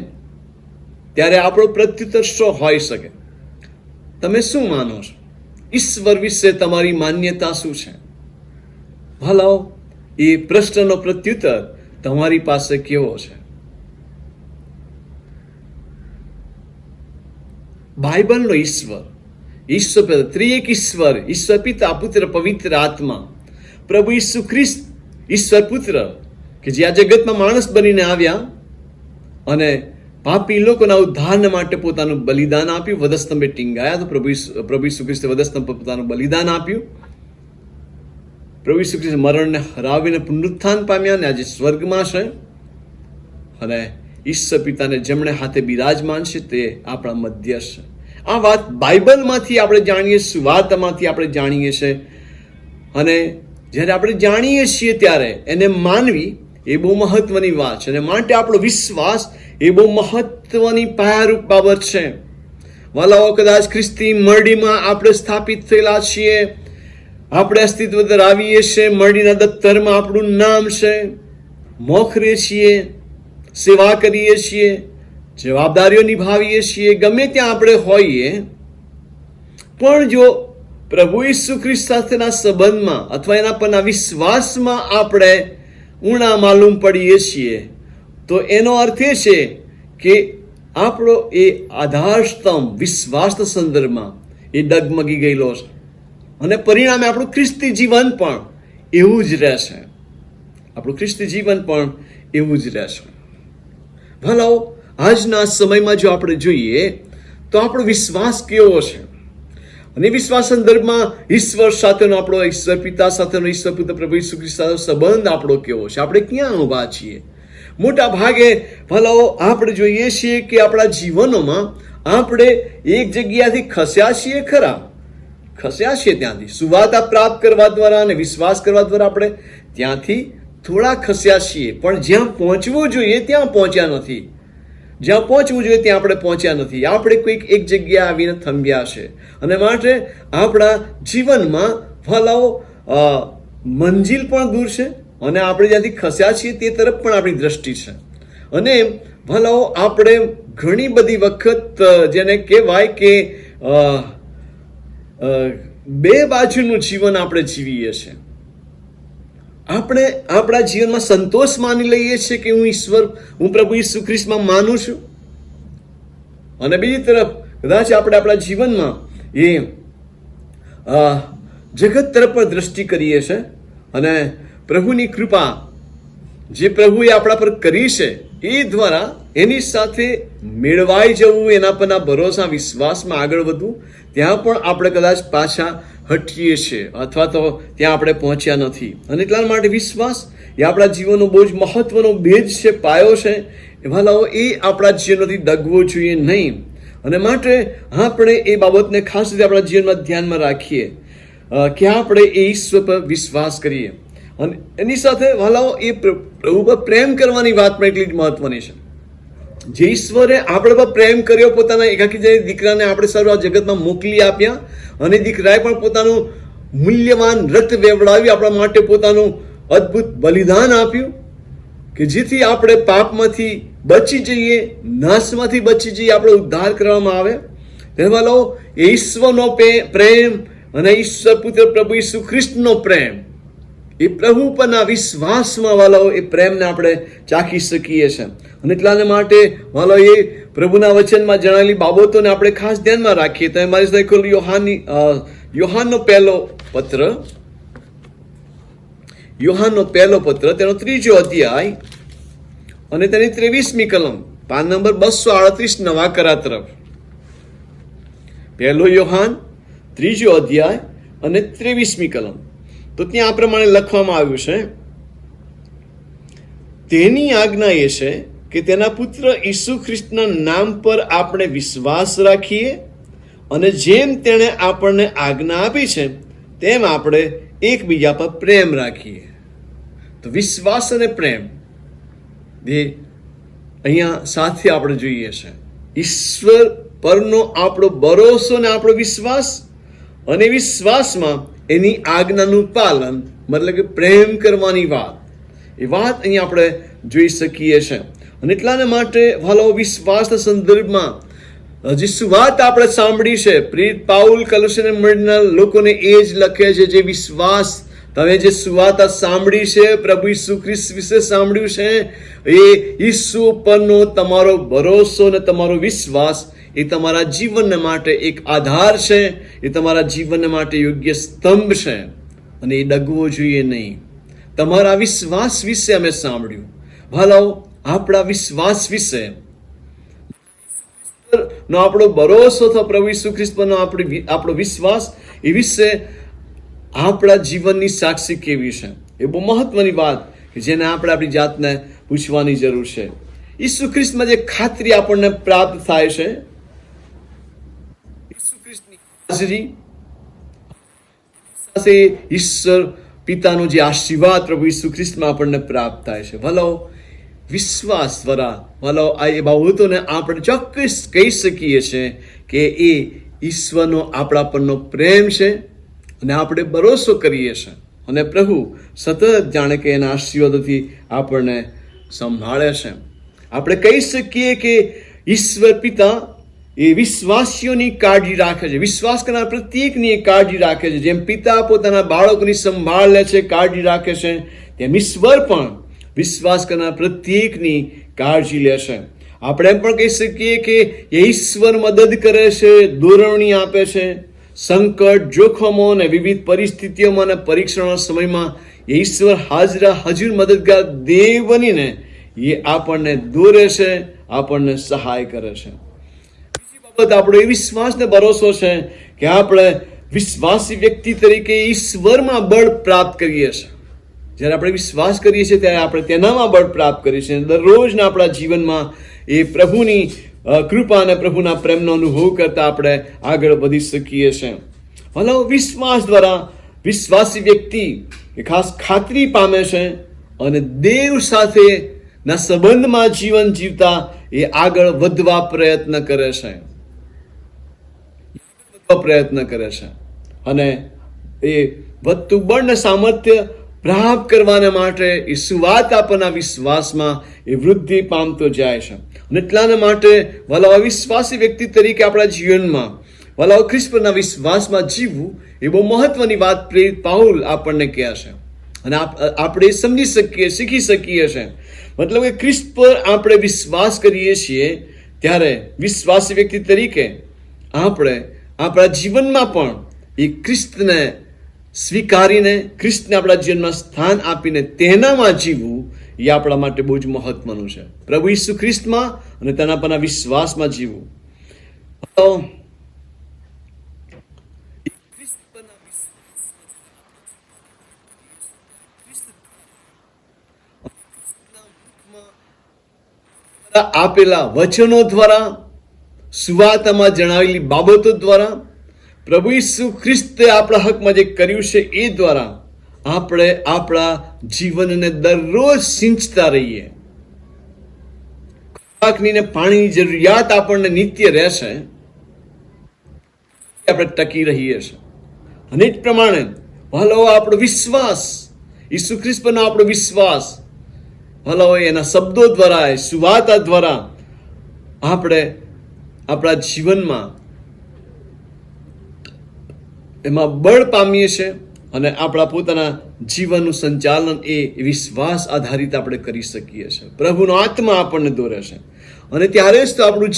ત્યારે આપણો પ્રત્યુત્તર શું હોઈ શકે? તમે શું માનો છો? ઈશ્વર વિશે તમારી માન્યતા શું છે? હલો, એ પ્રશ્નનો પ્રત્યુત્તર તમારી પાસે કેવો છે? બાઇબલનો ઈશ્વર ત્રિએક ઈશ્વર, ઈશ્વર પિતા, પુત્ર, પવિત્ર આત્મા, પ્રભુ ઈસુ ખ્રિસ્ત ઈશ્વર પુત્ર કે જે આ જગતમાં માણસ બનીને આવ્યા અને પાપી લોકોના ઉદ્ધાર માટે પોતાનું બલિદાન આપ્યું. વધસ્તંભે ટીંગાયા તો પ્રભુ ઈસુ ખ્રિસ્તે વધસ્તંભ પર પોતાનું બલિદાન આપ્યું. પ્રભુ ઈસુ ખ્રિસ્તે મરણને હરાવીને પુનરુત્થાન પામ્યા અને આજે સ્વર્ગમાં છે અને ઈશ્વર પિતાને જમણે હાથે બિરાજમાન છે. તે આપણા મધ્ય છે. આ વાત બાઇબલમાંથી આપણે જાણીએ, સુવાર્તામાંથી આપણે જાણીએ છીએ. અને જ્યારે આપણે જાણીએ છીએ ત્યારે એને માનવી એ બહુ મહત્વની વાત છે. અને માટે આપણો વિશ્વાસ એ બહુ મહત્વની પાયારૂપ બાબત છે. વાલાઓ, કદાચ ખ્રિસ્તી મરડીમાં આપણે સ્થાપિત થયેલા છીએ, આપણે અસ્તિત્વ ધરાવીએ છીએ, મરડીના દફતરમાં આપણું નામ છે, મોખરે છીએ, સેવા કરીએ છીએ, જવાબદારીઓ નિભાવીએ છીએ, ગમે ત્યાં આપણે હોઈએ, પણ જો પ્રભુ ઈસુ ખ્રિસ્ત સાથેના સંબંધમાં અથવા એના પરના વિશ્વાસમાં આપણે ઊણા માલુમ પડીએ છીએ તો એનો અર્થ એ છે કે આપણો એ આધાર સ્તંભ વિશ્વાસના સંદર્ભમાં એ ડગમગી ગયેલો છે. અને પરિણામે આપણું ખ્રિસ્તી જીવન પણ એવું જ રહેશે. આપણું ખ્રિસ્તી જીવન પણ એવું જ રહેશે. ભલાઓ, આજના સમયમાં જો આપણે જોઈએ તો આપણો વિશ્વાસ કેવો છે? અને વિશ્વાસ સંદર્ભમાં ઈશ્વર સાથેનો આપણો, ઈશ્વર પિતા સાથેનો, ઈશ્વર પુત્ર પ્રભુ ઈસુ ખ્રિસ્ત સાથેનો સંબંધ આપણો કેવો છે? આપણે ક્યાં ઊભા છીએ? મોટા ભાગે ભલાઓ આપણે જોઈએ છીએ કે આપણા જીવનોમાં આપણે એક જગ્યાથી ખસ્યા છીએ, ત્યાંથી સુવાર્તા પ્રાપ્ત કરવા દ્વારા અને વિશ્વાસ કરવા દ્વારા આપણે ત્યાંથી થોડા ખસ્યા છીએ, પણ જ્યાં પહોંચવું જોઈએ ત્યાં પહોંચ્યા નથી. જ્યાં પહોંચવું જોઈએ ત્યાં આપણે પહોંચ્યા નથી. આપણે કોઈક એક જગ્યા આવીને થંભ્યા છે. અને માટે આપણા જીવનમાં ભલાઓ મંજિલ પણ દૂર છે અને આપણે જ્યાંથી ખસ્યા છીએ તે તરફ પણ આપણી દ્રષ્ટિ છે. અને ભલાઓ આપણે ઘણી બધી વખત જેને કહેવાય કે બે બાજુનું જીવન આપણે જીવીએ છીએ. આપણે આપણા જીવનમાં સંતોષ માની લઈએ છીએ કે હું પ્રભુ ઈસુ ખ્રિસ્તમાં માનું છું, અને બીજી તરફ કદાચ આપણે આપણા જીવનમાં એ જગત તરફ પણ દ્રષ્ટિ કરીએ છીએ. અને પ્રભુની કૃપા જે પ્રભુએ આપણા પર કરી છે એ દ્વારા એની સાથે મેળવાઈ જવું, એના પરના ભરોસા વિશ્વાસમાં આગળ વધવું, ત્યાં પણ આપણે કદાચ પાછા હટીએ છીએ અથવા તો ત્યાં આપણે પહોંચ્યા નથી. અને એટલા માટે વિશ્વાસ એ આપણા જીવનનો બહુ જ મહત્વનો બેઝ છે, પાયો છે. ભલાઓ એ આપણા જીવનમાંથી ડગવો જોઈએ નહીં. અને માટે આપણે એ બાબતને ખાસ રીતે આપણા જીવનમાં ધ્યાનમાં રાખીએ. કે આપણે એ ઈશ્વર પર વિશ્વાસ કરીએ અને એની સાથે વાલાઓ એ પ્રભુ પર પ્રેમ કરવાની વાત પણ એટલી જ મહત્વની છે. જે ઈશ્વરે આપણે પર પ્રેમ કર્યો, પોતાના એકાકી જે દીકરાને આપણે સર્વ આ જગતમાં મોકલી આપ્યા અને દીકરાએ પણ પોતાનું મૂલ્યવાન રક્ત વેવડાવી આપણા માટે પોતાનું અદ્ભુત બલિદાન આપ્યું કે જેથી આપણે પાપમાંથી બચી જઈએ, નાશમાંથી બચી જઈએ, આપણો ઉદ્ધાર કરવામાં આવે. તેમાં લો એ ઈશ્વરનો પ્રેમ અને ઈશ્વર પુત્ર પ્રભુ ઈસુ ખ્રિસ્તનો પ્રેમ, એ પ્રભુ પરના વિશ્વાસમાં વાલાઓ એ પ્રેમને આપણે ચાખી શકીએ છીએ. અને એટલાને માટે વાલો એ પ્રભુના વચનમાં જણાવેલી બાબતોને આપણે ખાસ ધ્યાનમાં રાખીએ. તમે મારી સાથે ખોલો યોહાનનો પહેલો પત્ર, યોહાનનો પહેલો પત્ર, તેનો 3 અધ્યાય અને તેની 23મી કલમ, પાન નંબર 238 નવા કરા તરફ. પહેલો યોહાન 3 અધ્યાય અને 23મી કલમ. તો ત્યાં આ પ્રમાણે લખવામાં આવ્યું છે, તેની આજ્ઞા એ છે કે તેના પુત્ર ઈસુ ખ્રિસ્તના નામ પર આપણે વિશ્વાસ રાખીએ અને જેમ તેણે આપણને આજ્ઞા આપી છે તેમ આપણે એકબીજા પર પ્રેમ રાખીએ. તો વિશ્વાસ અને પ્રેમ એ અહીંયા સાથે આપણે જોઈએ છે. ઈશ્વર પરનો આપણો ભરોસો ને આપણો વિશ્વાસ, અને વિશ્વાસમાં એની આજ્ઞાનું પાલન, મતલબ કે પ્રેમ કરવાની વાત, એ વાત અહીંયા આપણે જોઈ શકીએ છીએ. અને એટલાને માટે વાલો વિશ્વાસના સંદર્ભમાં જે વાત આપણે સાંભળી છે, પ્રેરિત પાઉલ કલોસિયન મંડળના લોકોને એ જ લખે છે, જે વિશ્વાસ તમે જે સુવાર્તા સાંભળી છે, પ્રભુ ઈસુ ખ્રિસ્ત વિશે સાંભળ્યું છે, એ ઈસુ પરનો તમારો ભરોસો અને તમારો વિશ્વાસ એ તમારા જીવન માટે એક આધાર છે, એ તમારા જીવન માટે યોગ્ય સ્તંભ છે અને એ ડગવો જોઈએ નહીં. તમારા વિશ્વાસ વિશે અમે સાંભળ્યું. ભાલાઓ, આપણા વિશ્વાસ વિશે નો આપણો ભરોસો થયો, પ્રભુ ઈસુ ખ્રિસ્ત પરનો આપણો વિશ્વાસ, એ વિશે આપણા જીવનની સાક્ષી કેવી છે, એ બહુ મહત્વની વાત કે જેને આપણે આપણી જાતને પૂછવાની જરૂર છે. ઈસુ ખ્રિસ્તમાં જે ખાતરી આપણને પ્રાપ્ત થાય છે, ઈસુ ખ્રિસ્તની હાજરી સાથે ઈશ્વર પિતાનો જે આશીર્વાદ પ્રભુ ઈસુ ખ્રિસ્તમાં આપણને પ્રાપ્ત થાય છે. ભલો વિશ્વાસ દ્વારા ભલો આ એ બાબતોને આપણે ચોક્કસ કહી શકીએ છીએ કે એ ઈશ્વરનો આપણા પરનો પ્રેમ છે અને આપણે ભરોસો કરીએ છીએ અને પ્રભુ સતત જાણે કે એના આશીર્વાદોથી આપણને સંભાળે છે. આપણે કહી શકીએ કે ઈશ્વર પિતા એ વિશ્વાસીઓની કાળજી રાખે છે, વિશ્વાસ કરનાર પ્રત્યેકની કાળજી રાખે છે. જેમ પિતા પોતાના બાળકોની સંભાળ લે છે, કાળજી રાખે છે, તેમ ઈશ્વર પણ વિશ્વાસ કરનાર પ્રત્યેકની કાળજી લે છે. આપણે એમ પણ કહી શકીએ કે એ ઈશ્વર મદદ કરે છે, દોરવણી આપે છે. સંકટ, જોખમો અને વિવિધ પરિસ્થિતિઓમાં અને પરીક્ષણોના સમયમાં એ ઈશ્વર હાજર મદદગાર દેવ બનીને એ આપણને દોરે છે, આપણને સહાય કરે છે. બીજી બાબત આપણો એ વિશ્વાસ ને ભરોસો છે કે આપણે વિશ્વાસી વ્યક્તિ તરીકે ઈશ્વરમાં બળ પ્રાપ્ત કરીએ છીએ. જ્યારે આપણે વિશ્વાસ કરીએ છીએ ત્યારે આપણે તેનામાં બળ પ્રાપ્ત કરીએ છીએ. દરરોજના આપણા જીવનમાં એ પ્રભુની કૃપા અને પ્રભુના પ્રેમનો અનુભવ કરતા આપણે આગળ વધી શકીએ છીએ. ભલો વિશ્વાસ દ્વારા વિશ્વાસી વ્યક્તિ એ ખાસ ખાતરી પામે છે અને દેવ સાથે ના સંબંધમાં જીવન જીવતા એ આગળ વધવા પ્રયત્ન કરે છે અને એ વધતું બળ ને સામર્થ્ય પ્રાપ્ત કરવાના માટે એ સુવાર્તા પરના વિશ્વાસમાં એ વૃદ્ધિ પામતો જાય છે. અને એટલાના માટે ભલા વિશ્વાસી વ્યક્તિ તરીકે આપણા જીવનમાં ભલા ખ્રિસ્ત પરના વિશ્વાસમાં જીવવું એ બહુ મહત્વની વાત પ્રેરિત પાઉલ આપણને કહે છે અને આપણે સમજી શકીએ, શીખી શકીએ છીએ. મતલબ કે ખ્રિસ્ત પર આપણે વિશ્વાસ કરીએ છીએ ત્યારે વિશ્વાસી વ્યક્તિ તરીકે આપણે આપણા જીવનમાં પણ એ ખ્રિસ્તને સ્વીકારીને, ખ્રિસ્તને આપણા જીવનમાં સ્થાન આપીને તેનામાં જીવવું એ આપણા માટે બહુ જ મહત્વનું છે. પ્રભુ ઈસુ ખ્રિસ્તમાં અને તેના પરના વિશ્વાસમાં જીવવું. આપેલા વચનો દ્વારા, સુવાર્તામાં જણાવેલી બાબતો દ્વારા પ્રભુ ઈસુ ખ્રિસ્તે આપણા હકમાં જે કર્યું છે એ દ્વારા આપણે આપણા જીવનને દરરોજ સિંચતા રહીએ. ખોરાકની ને પાણીની જરૂરિયાત આપણને નિત્ય રહેશે, આપણે ટકી રહીએ છીએ. અને એ જ પ્રમાણે ભલો આપણો વિશ્વાસ, ઈસુ ખ્રિસ્ત પરનો આપણો વિશ્વાસ, ભલો એના શબ્દો દ્વારા, સુવાર્તા દ્વારા આપણે આપણા જીવનમાં એમાં બળ પામીએ છીએ અને આપણા પોતાના જીવનનું સંચાલન એ વિશ્વાસ આધારિત આપણે કરી શકીએ છીએ. પ્રભુનો આત્મા આપણને દોરે છે અને ત્યારે જ તો આપણું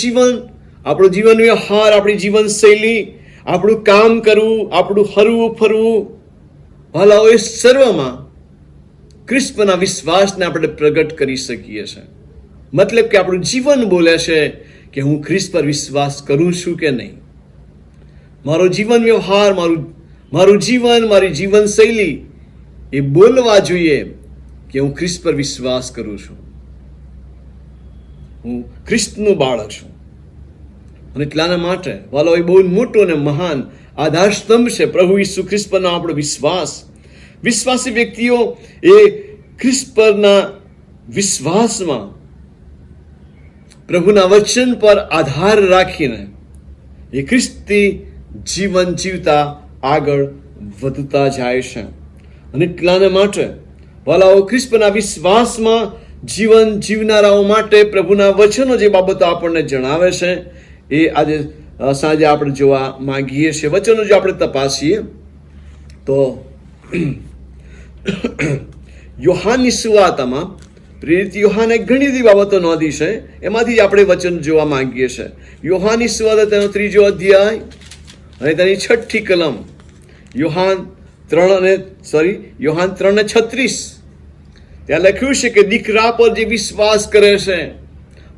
જીવન વ્યવહાર, આપણી જીવનશૈલી, આપણું કામ કરવું, આપણું હરવું ફરવું, ભલાઓ એ સર્વમાં ખ્રિસ્તના વિશ્વાસને આપણે પ્રગટ કરી શકીએ છીએ. મતલબ કે આપણું જીવન બોલે છે કે હું ખ્રિસ્ત પર વિશ્વાસ કરું છું કે નહીં. મારો જીવન વ્યવહાર, મારું જીવન, મારી જીવનશૈલી એ બોલવા જોઈએ કે હું ખ્રિસ્ત પર વિશ્વાસ કરું છું, હું ખ્રિસ્તનું બાળક છું. અને એટલાના માટે વાલો એ બહુ મોટો અને મહાન આધાર સ્તંભ છે પ્રભુ ઈસુ ખ્રિસ્ત પરનો આપણો વિશ્વાસ. વિશ્વાસી વ્યક્તિઓ એ ખ્રિસ્ત પરના વિશ્વાસમાં પ્રભુના વચન પર આધાર રાખીને એ ખ્રિસ્તી જીવન જીવતા આગળ વધતા જાય છે. અને એટલાને માટે વાલાઓ ખ્રિસ્તના વિશ્વાસમાં જીવન જીવનારાઓ માટે પ્રભુના વચનો જે બાબતો આપણને જણાવે છે એ આજે સાંજે આપણે જોવા માંગીએ છીએ. વચનો જો આપણે તપાસીએ તો યોહાનની સુવાર્તામાં પ્રેરિત યોહાને ઘણી બધી બાબતો નોંધી છે, એમાંથી જ આપણે વચન જોવા માંગીએ છીએ. યોહાનની સુવાર્તા તેનો 3 અધ્યાય અને તેની 6ઠી કલમ. યોહાન 3:36 ત્યાં લખ્યું છે કે દીકરા પર જે વિશ્વાસ કરે છે,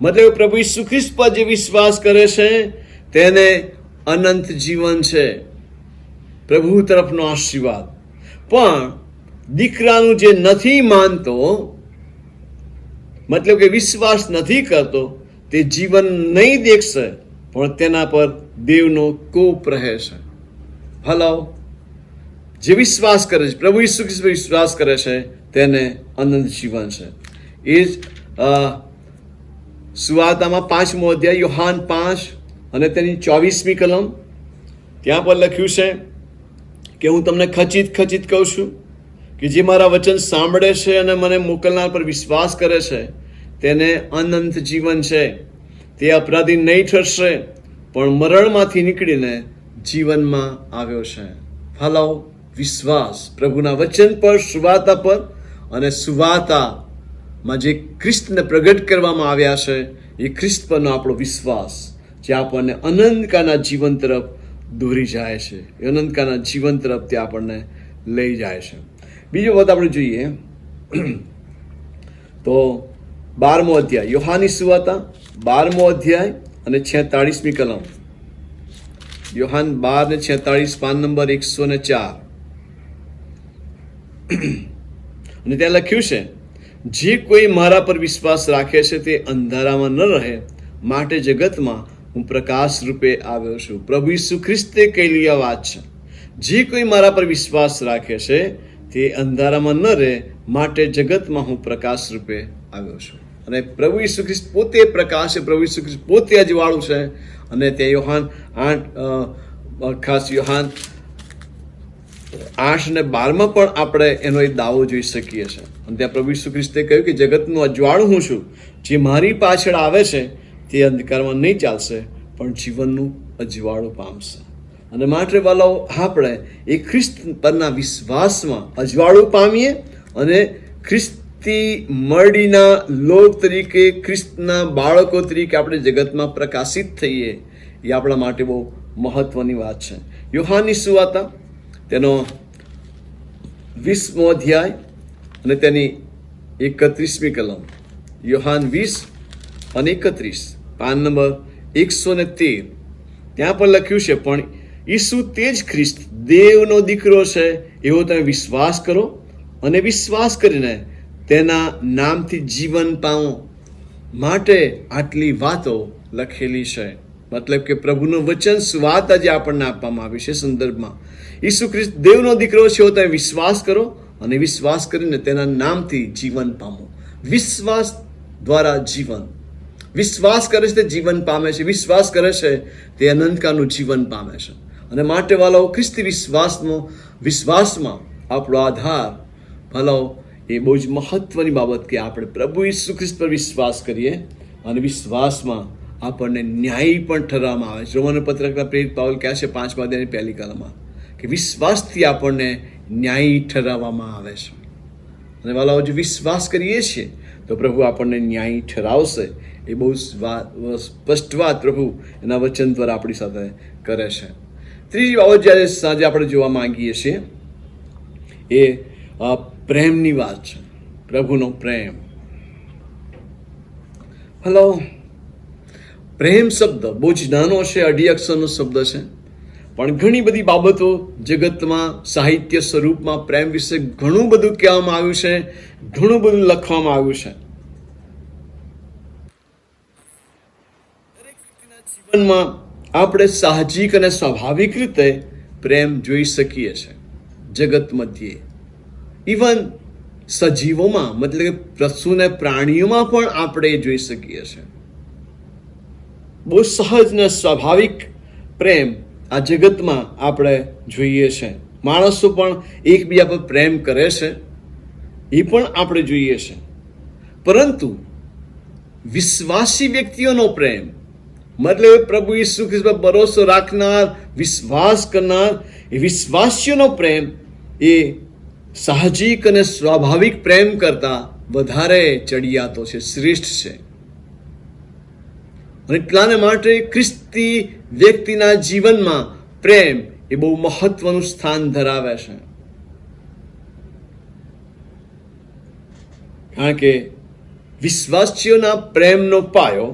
મતલબ પ્રભુ ઈસુ ખ્રિસ્ત પર જે વિશ્વાસ કરે છે તેને અનંત જીવન છે, પ્રભુ તરફનો આશીર્વાદ. પણ દીકરાનું જે નથી માનતો, મતલબ કે વિશ્વાસ નથી કરતો, તે જીવન નહીં દેખશે, પણ તેના પર દેવનો કોપ રહે છે. ભલાઓ જે વિશ્વાસ કરે છે, પ્રભુ ઈસુ ખ્રિસ્ત પર વિશ્વાસ કરે છે તેને અનંત જીવન છે. એ જ સુવાર્તામાં 5મો અધ્યાય યોહાન 5 અને તેની 24મી કલમ, ત્યાં પર લખ્યું છે કે હું તમને ખચિત કહું છું કે જે મારા વચન સાંભળે છે અને મને મોકલનાર પર વિશ્વાસ કરે છે તેને અનંત જીવન છે. તે અપરાધી નહીં ઠરશે, પણ મરણમાંથી નીકળીને જીવનમાં આવ્યો છે. ફાલાઓ વિશ્વાસ પ્રભુના વચન પર, સુવાર્તા પર, અને સુવાર્તામાં જે ખ્રિસ્તને પ્રગટ કરવામાં આવ્યા છે એ ખ્રિસ્ત પરનો આપણો વિશ્વાસ જે આપણને અનંતકાળના જીવન તરફ દોરી જાય છે, એ અનંતકાળના જીવન તરફ તે આપણને લઈ જાય છે. બીજો વાત આપણે જોઈએ તો 12મો અધ્યાય યોહાનની સુવાર્તા 12મો અધ્યાય અને 46મી કલમ. યોહાન 12 ને 46, પાન નંબર 104. અને ત્યાં લખ્યું છે જે કોઈ મારા પર વિશ્વાસ રાખે છે તે અંધારામાં ન રહે, માટે જગતમાં હું પ્રકાશ રૂપે આવ્યો છું. પ્રભુ ઈસુ ખ્રિસ્તે કહેલી આ વાત છે. જે કોઈ મારા પર વિશ્વાસ રાખે છે તે અંધારામાં ન રહે, માટે જગતમાં હું પ્રકાશ રૂપે આવ્યો છું. અને પ્રભુ ઈસુ ખ્રિસ્ત પોતે પ્રકાશ છે, પ્રભુ ઈસુ ખ્રિસ્ત પોતે અજવાળું છે. અને ત્યાં યોહાન 8 અને 12માં પણ આપણે એનો એક દાવો જોઈ શકીએ છીએ. અને ત્યાં પ્રભુ ઈસુ ખ્રિસ્તે કહ્યું કે જગતનું અજવાળું હું છું, જે મારી પાછળ આવે છે તે અંધકારમાં નહીં ચાલશે, પણ જીવનનું અજવાળું પામશે. અને માટે વાલાઓ આપણે એ ખ્રિસ્ત પરના વિશ્વાસમાં અજવાળું પામીએ અને ખ્રિસ્તી મળીના લોક તરીકે, ખ્રિસ્તના બાળકો તરીકે આપણે જગતમાં પ્રકાશિત થઈએ, એ આપણા માટે બહુ મહત્વની વાત છે. યોહાનની સુવાર્તા તેનો 20મો અધ્યાય અને તેની 31મી કલમ. યોહાન 20 અને 31, પાન નંબર 113. ત્યાં પણ લખ્યું છે, પણ ઈસુ તે જ ખ્રિસ્ત દેવનો દીકરો છે એવો તમે વિશ્વાસ કરો, અને વિશ્વાસ કરીને તેના નામથી જીવન પામો, માટે આટલી વાતો લખેલી છે. મતલબ કે પ્રભુનું વચન સ્વાત આજે આપણને આપવામાં આવ્યું છે. સંદર્ભમાં ઈસુ ખ્રિસ્ત દેવનો દીકરો છે, તમે વિશ્વાસ કરો અને વિશ્વાસ કરીને તેના નામથી જીવન પામો. વિશ્વાસ દ્વારા જીવન. વિશ્વાસ કરે છે તે જીવન પામે છે. વિશ્વાસ કરે છે તે અનંતકાળનું જીવન પામે છે. અને માટે વાલાઓ, ખ્રિસ્તી વિશ્વાસમાં આપણો આધાર વાલાઓ એ બહુ જ મહત્વની બાબત કે આપણે પ્રભુ ઈસુ ખ્રિસ્ત પર વિશ્વાસ કરીએ અને વિશ્વાસમાં આપણને ન્યાયી પણ ઠરવામાં આવે છે. રોમન પત્રકના પ્રેરિત પાઉલ કહે છે 5મા અધ્યાયની પહેલી કલમમાં કે વિશ્વાસથી આપણને ન્યાયી ઠરાવવામાં આવે છે. અને વાલાઓ, જો વિશ્વાસ કરીએ છીએ તો પ્રભુ આપણને ન્યાયી ઠરાવશે. એ બહુ સ્પષ્ટ વાત પ્રભુ એના વચન દ્વારા આપણી સાથે કરે છે. ત્રીજી બાબત જ્યારે સાંજે આપણે જોવા માંગીએ છીએ એ પ્રેમની વાત છે. પ્રભુનો પ્રેમ. હલો, પ્રેમ શબ્દ બહુ જ નાનો છે, 2 અક્ષરનો શબ્દ છે, પણ ઘણી બધી બાબતો જગતમાં સાહિત્ય સ્વરૂપમાં પ્રેમ વિશે ઘણું બધું કહેવામાં આવ્યું છે, ઘણું બધું લખવામાં આવ્યું છે. દરેક વ્યક્તિના જીવનમાં આપણે સાહજિક અને સ્વાભાવિક રીતે પ્રેમ જોઈ શકીએ છીએ. જગત મધ્યે ઇવન સજીવોમાં, મતલબ કે પશુ અને પ્રાણીઓમાં પણ આપણે જોઈ શકીએ છીએ. બહુ સહજ ને સ્વાભાવિક પ્રેમ આ જગતમાં આપણે જોઈએ છે. માણસો પણ એકબીજા પર પ્રેમ કરે છે, એ પણ આપણે જોઈએ છે. પરંતુ વિશ્વાસી વ્યક્તિઓનો પ્રેમ, મતલબ પ્રભુ ઈસુ ખ્રિસ્ત પર ભરોસો રાખનાર, વિશ્વાસ કરનાર એ વિશ્વાસીઓનો પ્રેમ એ સાહજિક અને સ્વાભાવિક પ્રેમ કરતા વધારે ચડિયાતો છે, શ્રેષ્ઠ છે. અને એટલાને માટે ખ્રિસ્તી વ્યક્તિના જીવનમાં પ્રેમ એ બહુ મહત્વનું સ્થાન ધરાવે છે. કારણ કે વિશ્વાસીઓના પ્રેમનો પાયો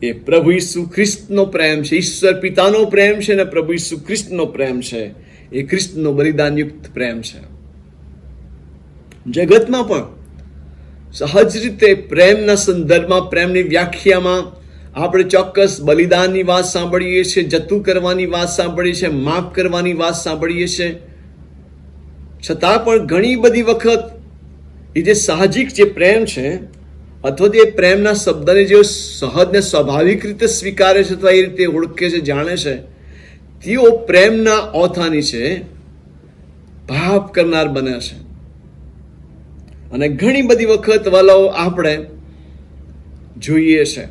એ પ્રભુ ઈસુ ખ્રિસ્તનો પ્રેમ છે, ઈશ્વર પિતાનો પ્રેમ છે અને પ્રભુ ઈસુ ખ્રિસ્તનો પ્રેમ છે. એ ખ્રિસ્તનો બલિદાનયુક્ત પ્રેમ છે. જગતમાં પણ સહજ રીતે પ્રેમના સંદર્ભમાં, પ્રેમની વ્યાખ્યામાં આપણે ચોક્કસ બલિદાનની વાત સાંભળીએ છીએ, જતું કરવાની વાત સાંભળીએ છીએ, માફ કરવાની વાત સાંભળીએ છીએ. છતાં પણ ઘણી બધી વખત એ જે સાહજિક જે પ્રેમ છે અથવા તે પ્રેમના શબ્દને જે સહજ ને સ્વાભાવિક રીતે સ્વીકારે છે અથવા એ રીતે ઓળખે છે, જાણે છે, તેઓ પ્રેમના ઓથાની છે, પાપ કરનાર બને છે. અને ઘણી બધી વખત વાલાઓ આપણે જોઈએ છે.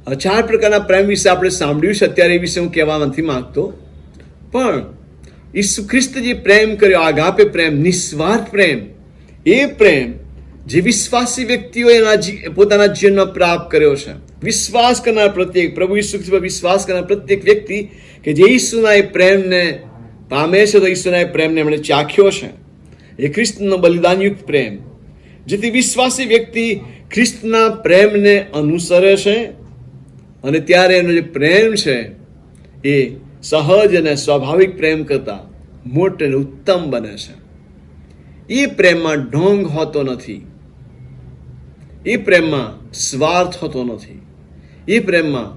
4 પ્રકારના પ્રેમ વિશે આપણે સાંભળ્યું છે. અત્યારે એ વિશે હું કહેવા નથી માંગતો, પણ ઈસુ ખ્રિસ્ત જે પ્રેમ કર્યો, આગાપે પ્રેમ, નિસ્વાર્થ પ્રેમ, એ પ્રેમ જે વિશ્વાસી વ્યક્તિઓએ પોતાના જીવનમાં પ્રાપ્ત કર્યો છે. વિશ્વાસ કરનાર પ્રત્યેક, પ્રભુ ઈસુ ખ્રિસ્ત પર વિશ્વાસ કરનાર પ્રત્યેક વ્યક્તિ કે જે ઈસુના એ પ્રેમને પામે છે, તો ઈસુના એ પ્રેમને એમણે ચાખ્યો છે. એ ખ્રિસ્તનો બલિદાનયુક્ત પ્રેમ, જેથી વિશ્વાસી વ્યક્તિ ખ્રિસ્તના પ્રેમને અનુસરે છે અને ત્યારે એનો જે પ્રેમ છે એ સહજ અને સ્વાભાવિક પ્રેમ કરતા મોટો અને ઉત્તમ બને છે. એ પ્રેમમાં ઢોંગ હોતો નથી, એ પ્રેમમાં સ્વાર્થ હોતો નથી, એ પ્રેમમાં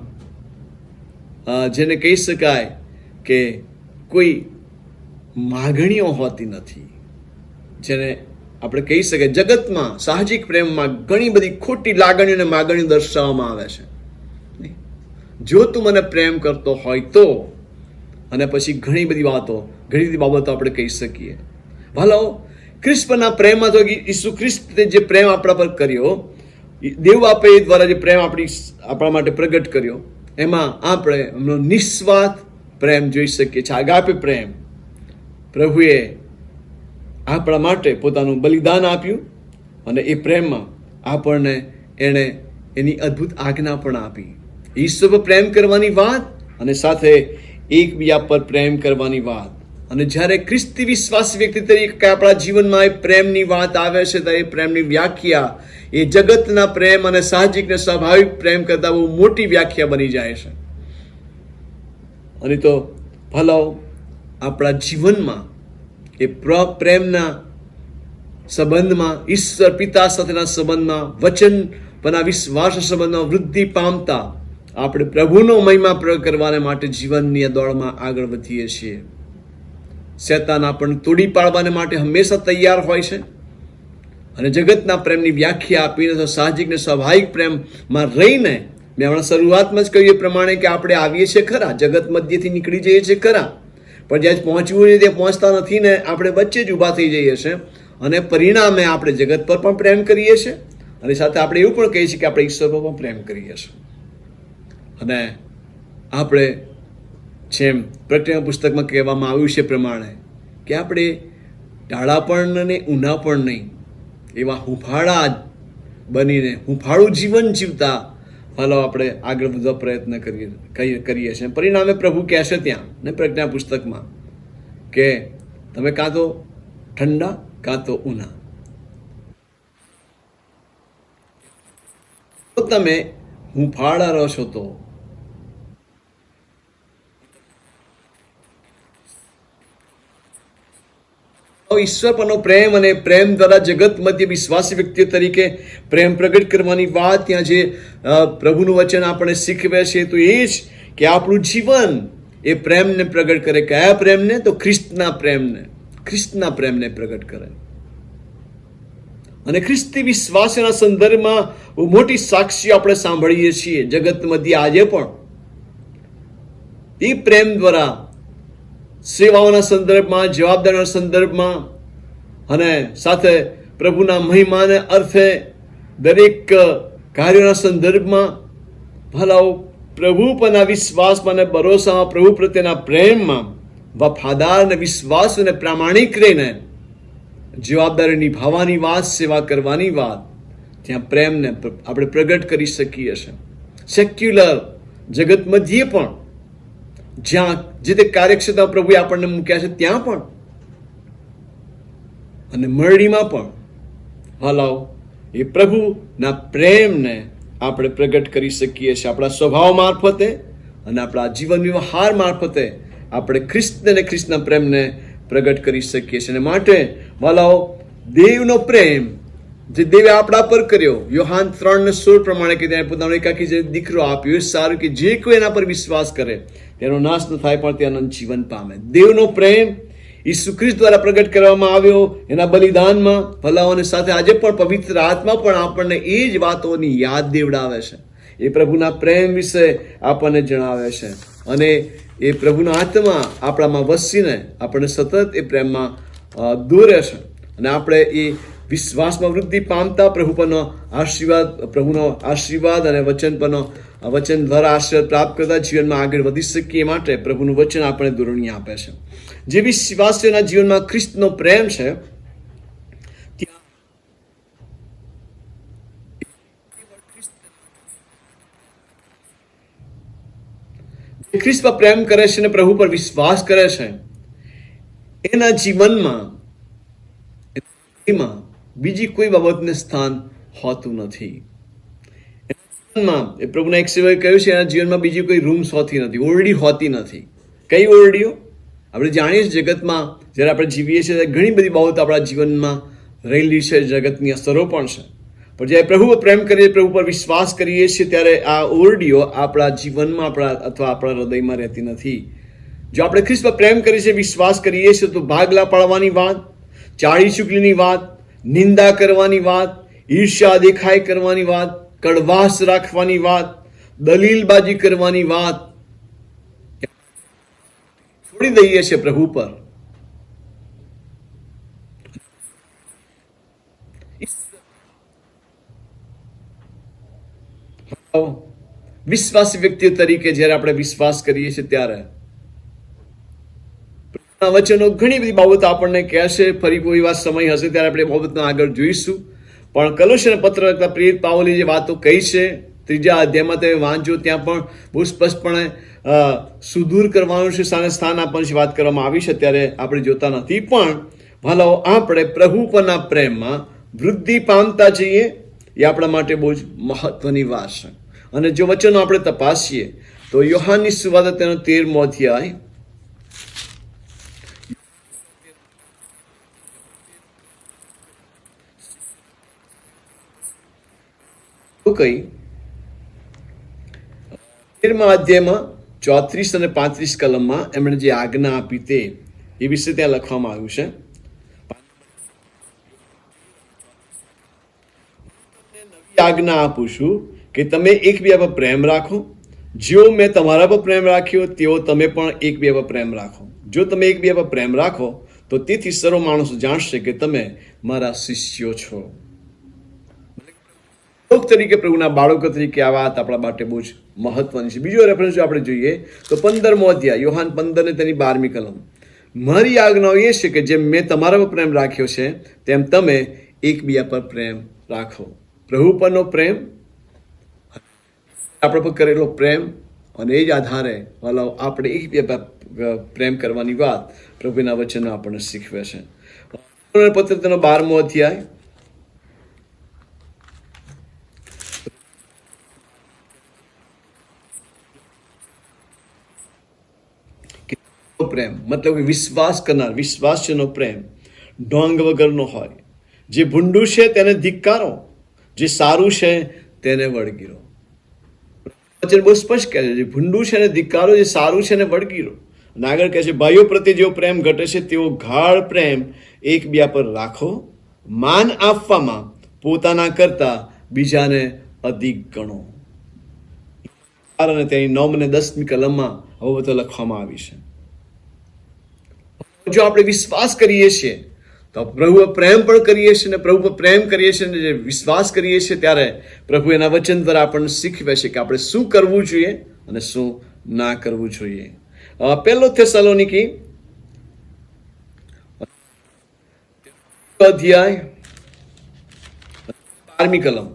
જેને કહી શકાય કે કોઈ માગણીઓ હોતી નથી. જેને આપણે કહી શકીએ જગતમાં સાહજિક પ્રેમમાં ઘણી બધી ખોટી લાગણીઓ અને માગણીઓ દર્શાવવામાં આવે છે. જો તું મને પ્રેમ કરતો હોય તો, અને પછી ઘણી બધી બાબતો આપણે કહી શકીએ. ભલાઓ, ખ્રિસ્ત પરના પ્રેમમાં તો ઈસુ ખ્રિસ્તે જે પ્રેમ આપણા પર કર્યો, દેવ બાપે દ્વારા જે પ્રેમ આપણા માટે પ્રગટ કર્યો, એમાં આપણે એમનો નિસ્વાર્થ પ્રેમ જોઈ શકીએ છીએ. આગાપે પ્રેમ, પ્રભુએ આપણા માટે પોતાનું બલિદાન આપ્યું અને એ પ્રેમમાં આપણને એણે એની અદ્ભુત આજ્ઞા પણ આપી. ઈશ્વર પર પ્રેમ કરવાની વાત અને સાથે એકબીજા પર પ્રેમ કરવાની વાત. અને જ્યારે ખ્રિસ્તી વિશ્વાસી વ્યક્તિ તરીકે આપણા જીવનમાં એ પ્રેમની વાત આવે છે, તો એ પ્રેમની વ્યાખ્યા એ જગતના પ્રેમ અને સાહજિક ને સ્વાભાવિક પ્રેમ કરતા બહુ મોટી વ્યાખ્યા બની જાય છે. અને તો ભલાઓ, આપણા જીવનમાં એ પ્રેમના સંબંધમાં, ઈશ્વર પિતા સાથેના સંબંધમાં, વચન પરના વિશ્વાસ સંબંધમાં વૃદ્ધિ પામતા આપણે પ્રભુનો મહિમા પ્રગટ કરવાને માટે જીવનની આ દોડમાં આગળ વધીએ છીએ. શેતાન આપણને તોડી પાડવાને માટે હંમેશા તૈયાર હોય છે અને જગતના પ્રેમની વ્યાખ્યા આપીને તો સાહજિક ને સ્વાભાવિક પ્રેમમાં રહીને મેં હમણાં શરૂઆતમાં જ કહ્યું એ પ્રમાણે કે આપણે આવીએ છીએ ખરા, જગત મધ્યથી નીકળી જઈએ છીએ ખરા, પણ જ્યાં પહોંચવું હોય ત્યાં પહોંચતા નથી ને આપણે વચ્ચે જ ઊભા થઈ જઈએ છીએ અને પરિણામે આપણે જગત પર પણ પ્રેમ કરીએ છીએ અને સાથે આપણે એવું પણ કહીએ છીએ કે આપણે ઈશ્વર પર પણ પ્રેમ કરીએ છીએ. અને આપણે જેમ પ્રકટના પુસ્તકમાં કહેવામાં આવ્યું છે પ્રમાણે કે આપણે ડાળા પણ ને ઊના પણ નહીં, એવા હુંફાળા બનીને હુંફાળું જીવન જીવતા હાલો આપણે આગળ વધવા પ્રયત્ન કરીએ છીએ. પરિણામે પ્રભુ કહેશે ત્યાં ને પ્રજ્ઞા પુસ્તકમાં કે તમે કાં તો ઠંડા કાં તો ઊના, તો તમે હુંફાળા રહો છો તો ઈશ્વર પરનો પ્રેમ અને પ્રેમ દ્વારા જગત મધ્ય વિશ્વાસી વ્યક્તિઓ તરીકે પ્રેમ પ્રગટ કરવાની વાત ત્યાં જે પ્રભુનું વચન આપણે શીખવે છે તો એ જ કે આપણું જીવન એ પ્રેમને પ્રગટ કરે. કયા પ્રેમને? તો ખ્રિસ્તના પ્રેમને પ્રગટ કરે. અને ખ્રિસ્તી વિશ્વાસના સંદર્ભમાં મોટી સાક્ષી આપણે સાંભળીએ છીએ જગત મધ્ય આજે પણ. એ પ્રેમ દ્વારા સેવાઓના સંદર્ભમાં, જવાબદારીના સંદર્ભમાં અને સાથે પ્રભુના મહિમાને અર્થે દરેક કાર્યોના સંદર્ભમાં ભલાઓ પ્રભુ પરના વિશ્વાસમાં અને ભરોસામાં, પ્રભુ પ્રત્યેના પ્રેમમાં વફાદાર અને વિશ્વાસ અને પ્રામાણિક રહીને જવાબદારી નિભાવવાની વાત, સેવા કરવાની વાત, ત્યાં પ્રેમને આપણે પ્રગટ કરી શકીએ છીએ. સેક્યુલર જગત મધ્યે પણ જ્યાં જે તે કાર્યક્ષેત્રમાં પ્રભુએ આપણને મૂક્યા છે ત્યાં પણ અને મરડીમાં પણ હલાવ એ પ્રભુના પ્રેમને આપણે પ્રગટ કરી શકીએ છીએ. આપણા સ્વભાવ મારફતે અને આપણા જીવન વ્યવહાર મારફતે આપણે ખ્રિસ્ત અને ખ્રિસ્તના પ્રેમને પ્રગટ કરી શકીએ છીએ. અને માટે વાલાઓ દેવનો પ્રેમ જે દેવે આપણા પર કર્યો, યોહાન 3:16 પ્રમાણે કે તેને પોતાનો એકાકી જે દીકરો આપ્યો, એ સારું કે જે કોઈ એના પર વિશ્વાસ કરે તેનો નાશ ન થાય પણ તે અનંત જીવન પામે. દેવનો પ્રેમ ઈસુ ખ્રિસ્ત દ્વારા પ્રગટ કરવામાં આવ્યો એના બલિદાનમાં ભલાઓની સાથે આજે પણ પવિત્ર આત્મા પણ આપણને એ જ વાતોની યાદ દેવડાવે છે. એ પ્રભુના પ્રેમ વિશે આપણને જણાવે છે અને એ પ્રભુના આત્મા આપણામાં વસીને આપણને સતત એ પ્રેમમાં દોરે છે અને આપણે એ વિશ્વાસમાં વૃદ્ધિ પામતા પ્રભુ પરનો આશીર્વાદ, પ્રભુનો આશીર્વાદ અને વચન પરનો વચન દ્વારા આશીર્વાદ પ્રાપ્ત કરતા જીવનમાં આગળ વધી શકીએ માટે પ્રભુનું વચન આપણે દોરણી આપે છે. જે વિશ્વાસીઓના જીવનમાં ખ્રિસ્તનો પ્રેમ છે ખ્રિસ્ત પર પ્રેમ કરે છે અને પ્રભુ પર વિશ્વાસ કરે છે એના જીવનમાં બીજી કોઈ બાબતને સ્થાન હોતું નથી. એ પ્રભુના એક સેવકે કહ્યું છે એના જીવનમાં બીજી કોઈ રૂમ્સ હોતી નથી, ઓરડી હોતી નથી. કઈ ઓરડીઓ? આપણે જાણીએ છીએ જગતમાં જ્યારે આપણે જીવીએ છીએ ત્યારે ઘણી બધી બાબતો આપણા જીવનમાં રહેલી છે, જગતની અસરો પણ છે, પણ જ્યારે પ્રભુ પર પ્રેમ કરીએ, પ્રભુ પર વિશ્વાસ કરીએ છીએ ત્યારે આ ઓરડીઓ આપણા જીવનમાં અથવા આપણા હૃદયમાં રહેતી નથી. જો આપણે ખ્રિસ્ત પર પ્રેમ કરીએ છીએ, વિશ્વાસ કરીએ છીએ તો ભાગલા પાડવાની વાત, ચાળી ચૂકલીની વાત, નિંદા કરવાની વાત, ઈર્ષ્યા દેખાય કરવાની વાત, કડવાશ રાખવાની વાત, દલીલબાજી કરવાની વાત છોડી દઈએ છીએ પ્રભુ પર. વિશ્વાસી વ્યક્તિઓ તરીકે જ્યારે આપણે વિશ્વાસ કરીએ છીએ ત્યારે વચનો ઘણી બધી બાબતો આપણને કહેશે. ફરી કોઈ વાર સમય હશે ત્યારે આપણે બાબતને આગળ જોઈશું. પણ કલોસ્યના પત્ર લખતા પ્રેરિત પાઉલે જે વાતો કહી છે 3 અધ્યાયમાં તમે વાંચો ત્યાં પણ બહુ સ્પષ્ટપણે સુદૂર કરવાનું છે, સ્થાન આપવાની વાત કરવામાં આવી છે ત્યારે આપણે જોતા નથી. પણ ભલો આપણે પ્રભુ પરના પ્રેમમાં વૃદ્ધિ પામતા જઈએ એ આપણા માટે બહુ જ મહત્વની વાત છે. અને જો વચનો આપણે તપાસીએ તો યોહાનની સુવાર્તા તેનો 13મો અધ્યાય 13મા અધ્યાયમાં 34 અને 35 કલમમાં એમણે જે આજ્ઞા આપી તે એ વિશે ત્યાં લખવામાં આવ્યું છે. આજ્ઞા આપું છું કે તમે એકબીજા પર પ્રેમ રાખો. જેવો મેં તમારા પર પ્રેમ રાખ્યો તેવો તમે પણ એકબીજા પર પ્રેમ રાખો. જો તમે એકબીજા પર પ્રેમ રાખો તો તેથી સર્વ માણસો જાણશે કે તમે મારા શિષ્યો છો. તરીકે પ્રભુના બાળકો તરીકે આ વાત આપણા માટે બહુ જ મહત્વની છે. બીજો રેફરન્સ જો આપણે જોઈએ તો 15મો અધ્યાય યોહાન 15 ને તેની 12મી કલમ. મારી આજ્ઞાઓ એ છે કે જેમ મેં તમારા પર પ્રેમ રાખ્યો છે તેમ તમે એકબીજા પર પ્રેમ રાખો. પ્રભુ પરનો પ્રેમ, આપણા પર કરેલો પ્રેમ, અને એ જ આધારે વાલાઓ આપણે એકબીજા પર પ્રેમ કરવાની વાત પ્રભુના વચનો આપણને શીખવે છે. પત્ર તેનો 12મો અધ્યાય 'પ્રેમ' મતલબ કે વિશ્વાસ કરનાર, વિશ્વાસનો પ્રેમ ઢોંગ વગરનો હોય. જે ભૂંડું છે તેને ધિક્કારો, જે સારું છે તેને વળગીરો. વચન બહુ સ્પષ્ટ કહે છે, જે ભૂંડું છે એને ધિક્કારો, જે સારું છે એને વળગીરો. અને આગળ કહે છે, ભાઈઓ પ્રત્યે જેવો પ્રેમ ઘટે છે તેવો ગાઢ પ્રેમ એકબીજા પર રાખો. માન આપવામાં પોતાના કરતા બીજાને અધિક ગણો. અને તેની 9 અને 10મી કલમમાં હવે બધું લખવામાં આવી છે. જો આપણે વિશ્વાસ કરીએ છીએ તો પ્રભુ પ્રેમ પણ કરીએ છીએ, અને પ્રભુ પર પ્રેમ કરીએ છીએ, અને જે વિશ્વાસ કરીએ છીએ ત્યારે પ્રભુ એના વચન દ્વારા આપણને શીખવે છે કે આપણે શું કરવું જોઈએ અને શું ના કરવું જોઈએ. 1 થેસલોનિકી અધ્યાય 12મી કલમ,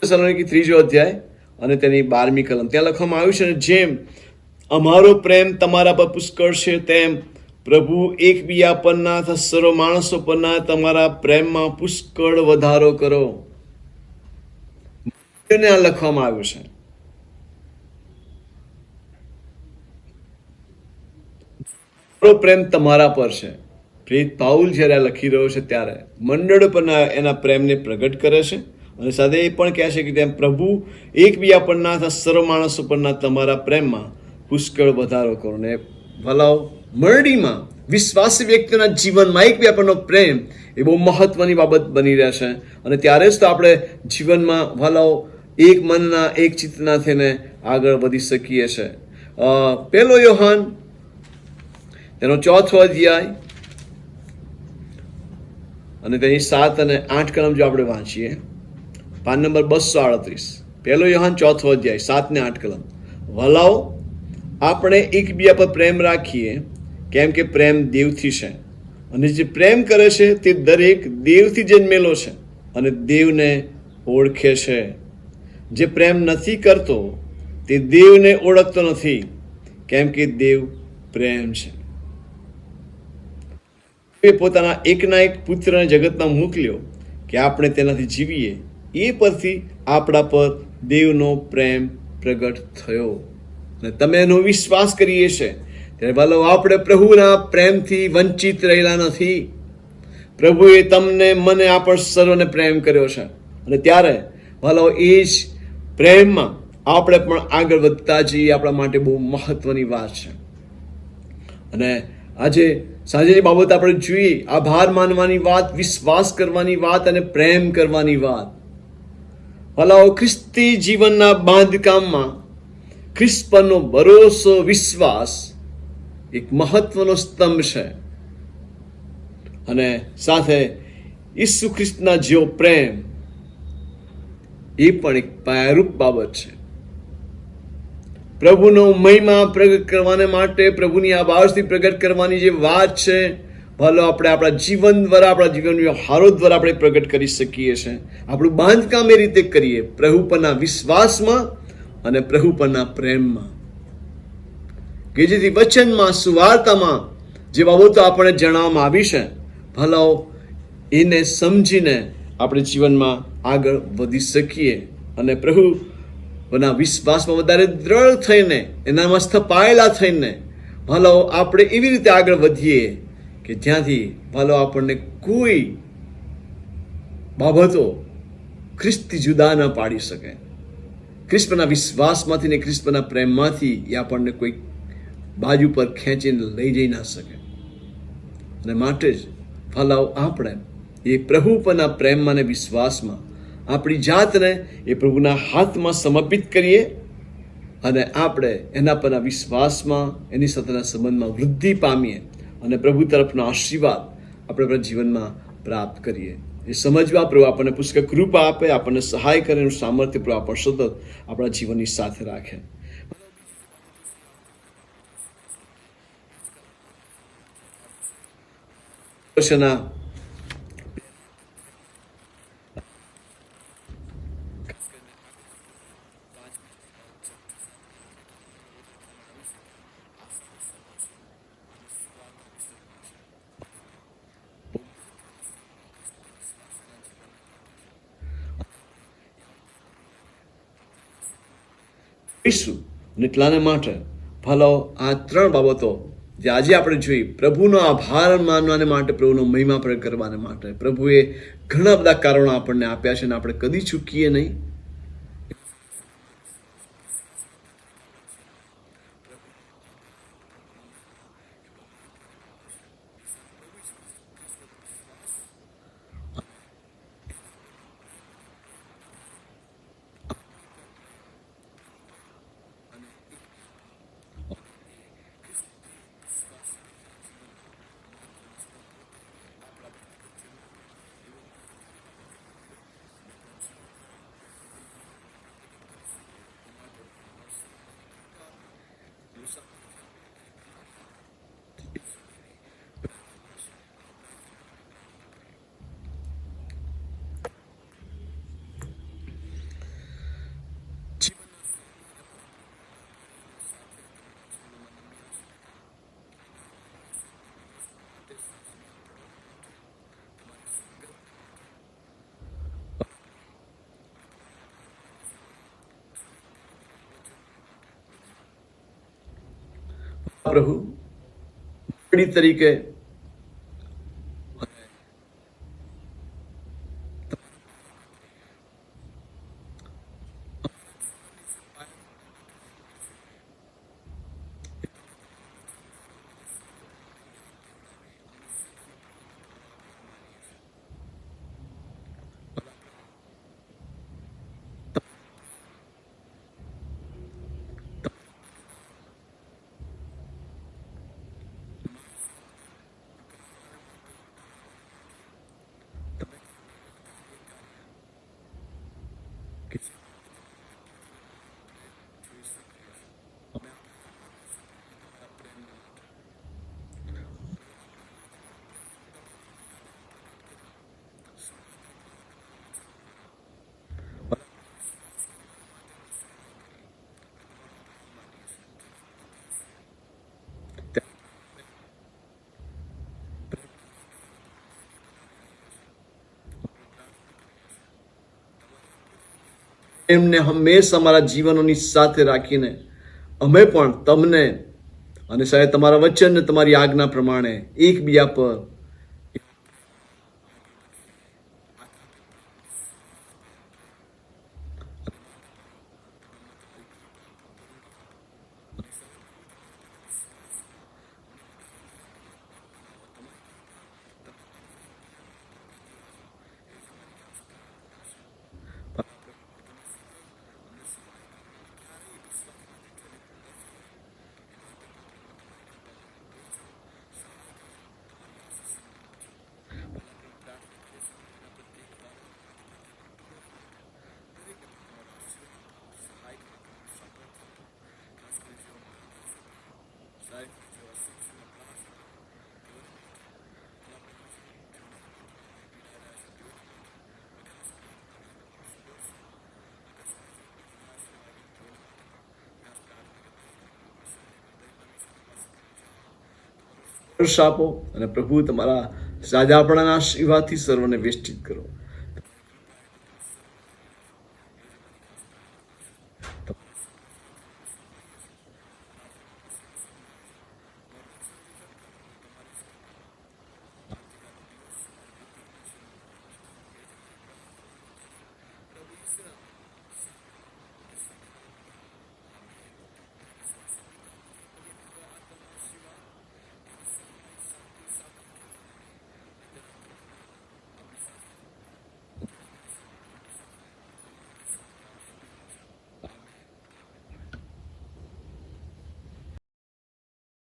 થેસલોનિકી 3 અધ્યાય અને તેની 12મી કલમ, ત્યાં લખવામાં આવ્યું છે, જેમ અમારો પ્રેમ તમારા પર પુષ્કળ છે તેમ પ્રભુ એકબીજા પરના સર્વ માણસો પરના તમારા પ્રેમમાં પુષ્કળ વધારો કરો. આ લખવામાં આવ્યું છે. પ્રેમ તમારા પર છે. પ્રેરિત પાઉલ જ્યારે લખી રહ્યો છે ત્યારે મંડળ પરના એના પ્રેમને પ્રગટ કરે છે, અને સાથે એ પણ કહે છે કે તેમ પ્રભુ એકબીજા પરના સર્વ માણસો પરના તમારા પ્રેમમાં પુષ્કળ વધારો કરો. ને ભલાઓ મંડળીમાં વિશ્વાસી વ્યક્તિના જીવનમાં એકબીજા પરનો પ્રેમ એ બહુ મહત્વની બાબત બની રહેશે, અને ત્યારે જ તો આપણે જીવનમાં ભલાઓ એક મનના એક ચિત્તના થઈને આગળ વધી શકીએ છીએ. 1 યોહાન તેનો 4થો અધ્યાય અને તેની 7 અને 8 કલમ જો આપણે વાંચીએ, પાન નંબર 238, 1 યોહાન 4થો અધ્યાય 7 ને 8 કલમ. ભલાઓ આપણે એકબીજા પર પ્રેમ રાખીએ, કેમ કે પ્રેમ દેવથી છે, અને જે પ્રેમ કરે છે તે દરેક દેવથી જન્મેલો છે અને દેવને ઓળખે છે. જે પ્રેમ નથી કરતો તે દેવને ઓળખતો નથી, કેમ કે દેવ પ્રેમ છે. પોતાના એકના એક પુત્રને જગતમાં મોકલ્યો કે આપણે તેનાથી જીવીએ, એ પરથી આપણા પર દેવનો પ્રેમ પ્રગટ થયો. અને તમે એનો વિશ્વાસ કરીએ છે ત્યારે ભલો આપણે પ્રભુના પ્રેમથી વંચિત રહેલા નથી. પ્રભુએ તમને, મને, આપણ સર્વને પ્રેમ કર્યો છે, અને ત્યારે ભલો એ જ પ્રેમમાં આપણે પણ આગળ વધતા જઈએ આપણા માટે બહુ મહત્વની વાત છે. અને આજે સાંજેની બાબત આપણે જોઈએ, આભાર માનવાની વાત, વિશ્વાસ કરવાની વાત અને પ્રેમ કરવાની વાત. ભલાઓ ખ્રિસ્તી જીવનના બાંધકામમાં ખ્રિસ્ત પરનો ભરોસો, વિશ્વાસ એક મહત્વનો સ્તંભ છે, અને સાથે ઈસુ ખ્રિસ્તના જેવો પ્રેમ એ પણ એક પાયારૂપ બાબત છે. પ્રભુનો મહિમા પ્રગટ કરવાને માટે, પ્રભુની આભાસથી પ્રગટ કરવાની જે વાત છે, ભલો આપણે આપણા જીવન દ્વારા, આપણા જીવન વ્યવહારો દ્વારા આપણે પ્રગટ કરી શકીએ છીએ. આપણું બાંધકામ એ રીતે કરીએ, પ્રભુ પરના વિશ્વાસમાં અને પ્રભુ પરના પ્રેમમાં, કે જેથી વચનમાં, સુવાર્તામાં જે બાબતો આપણને જણાવવામાં આવી છે, ભલાઓ એને સમજીને આપણે જીવનમાં આગળ વધી શકીએ, અને પ્રભુના વિશ્વાસમાં વધારે દ્રઢ થઈને, એનામાં સ્થપાયેલા થઈને ભલાઓ આપણે એવી રીતે આગળ વધીએ કે જ્યાંથી ભલો આપણને કોઈ બાબતો ખ્રિસ્તથી જુદા ન પાડી શકે. ક્રિસ્પના વિશ્વાસમાંથી ને ક્રિસ્પના પ્રેમમાંથી એ આપણને કોઈ બાજુ પર ખેંચીને લઈ જઈ ના શકે. અને માટે જ ફલાવ આપણે એ પ્રભુ પરના પ્રેમમાં ને વિશ્વાસમાં આપણી જાતને એ પ્રભુના હાથમાં સમર્પિત કરીએ અને આપણે એના પરના વિશ્વાસમાં એની સાથેના સંબંધમાં વૃદ્ધિ પામીએ અને પ્રભુ તરફનો આશીર્વાદ આપણે આપણા જીવનમાં પ્રાપ્ત કરીએ. એ સમજવા પ્રભુ આપણને પુષ્કળ કૃપા આપે, આપણને સહાય કરે, એનું સામર્થ્ય પ્રભુ આપણને સતત આપણા જીવનની સાથે રાખે. વર્ષના જોઈશું. અને એટલાને માટે ભલો આ ત્રણ બાબતો જે આજે આપણે જોઈ, પ્રભુનો આભાર માનવાને માટે, પ્રભુનો મહિમા પ્રગટ કરવાને માટે પ્રભુએ ઘણા બધા કારણો આપણને આપ્યા છે અને આપણે કદી ચૂકીએ નહીં. પ્રભુ તરીકે એમને હંમેશા અમારા જીવનોની સાથે રાખીને અમે પણ તમને અને સાહેબ તમારા વચન ને તમારી આજ્ઞા પ્રમાણે એકબીજા પર આપો અને પ્રભુ તમારા સાજાપણાના આશીર્વાદથી સર્વને વેષ્ટિત કરો.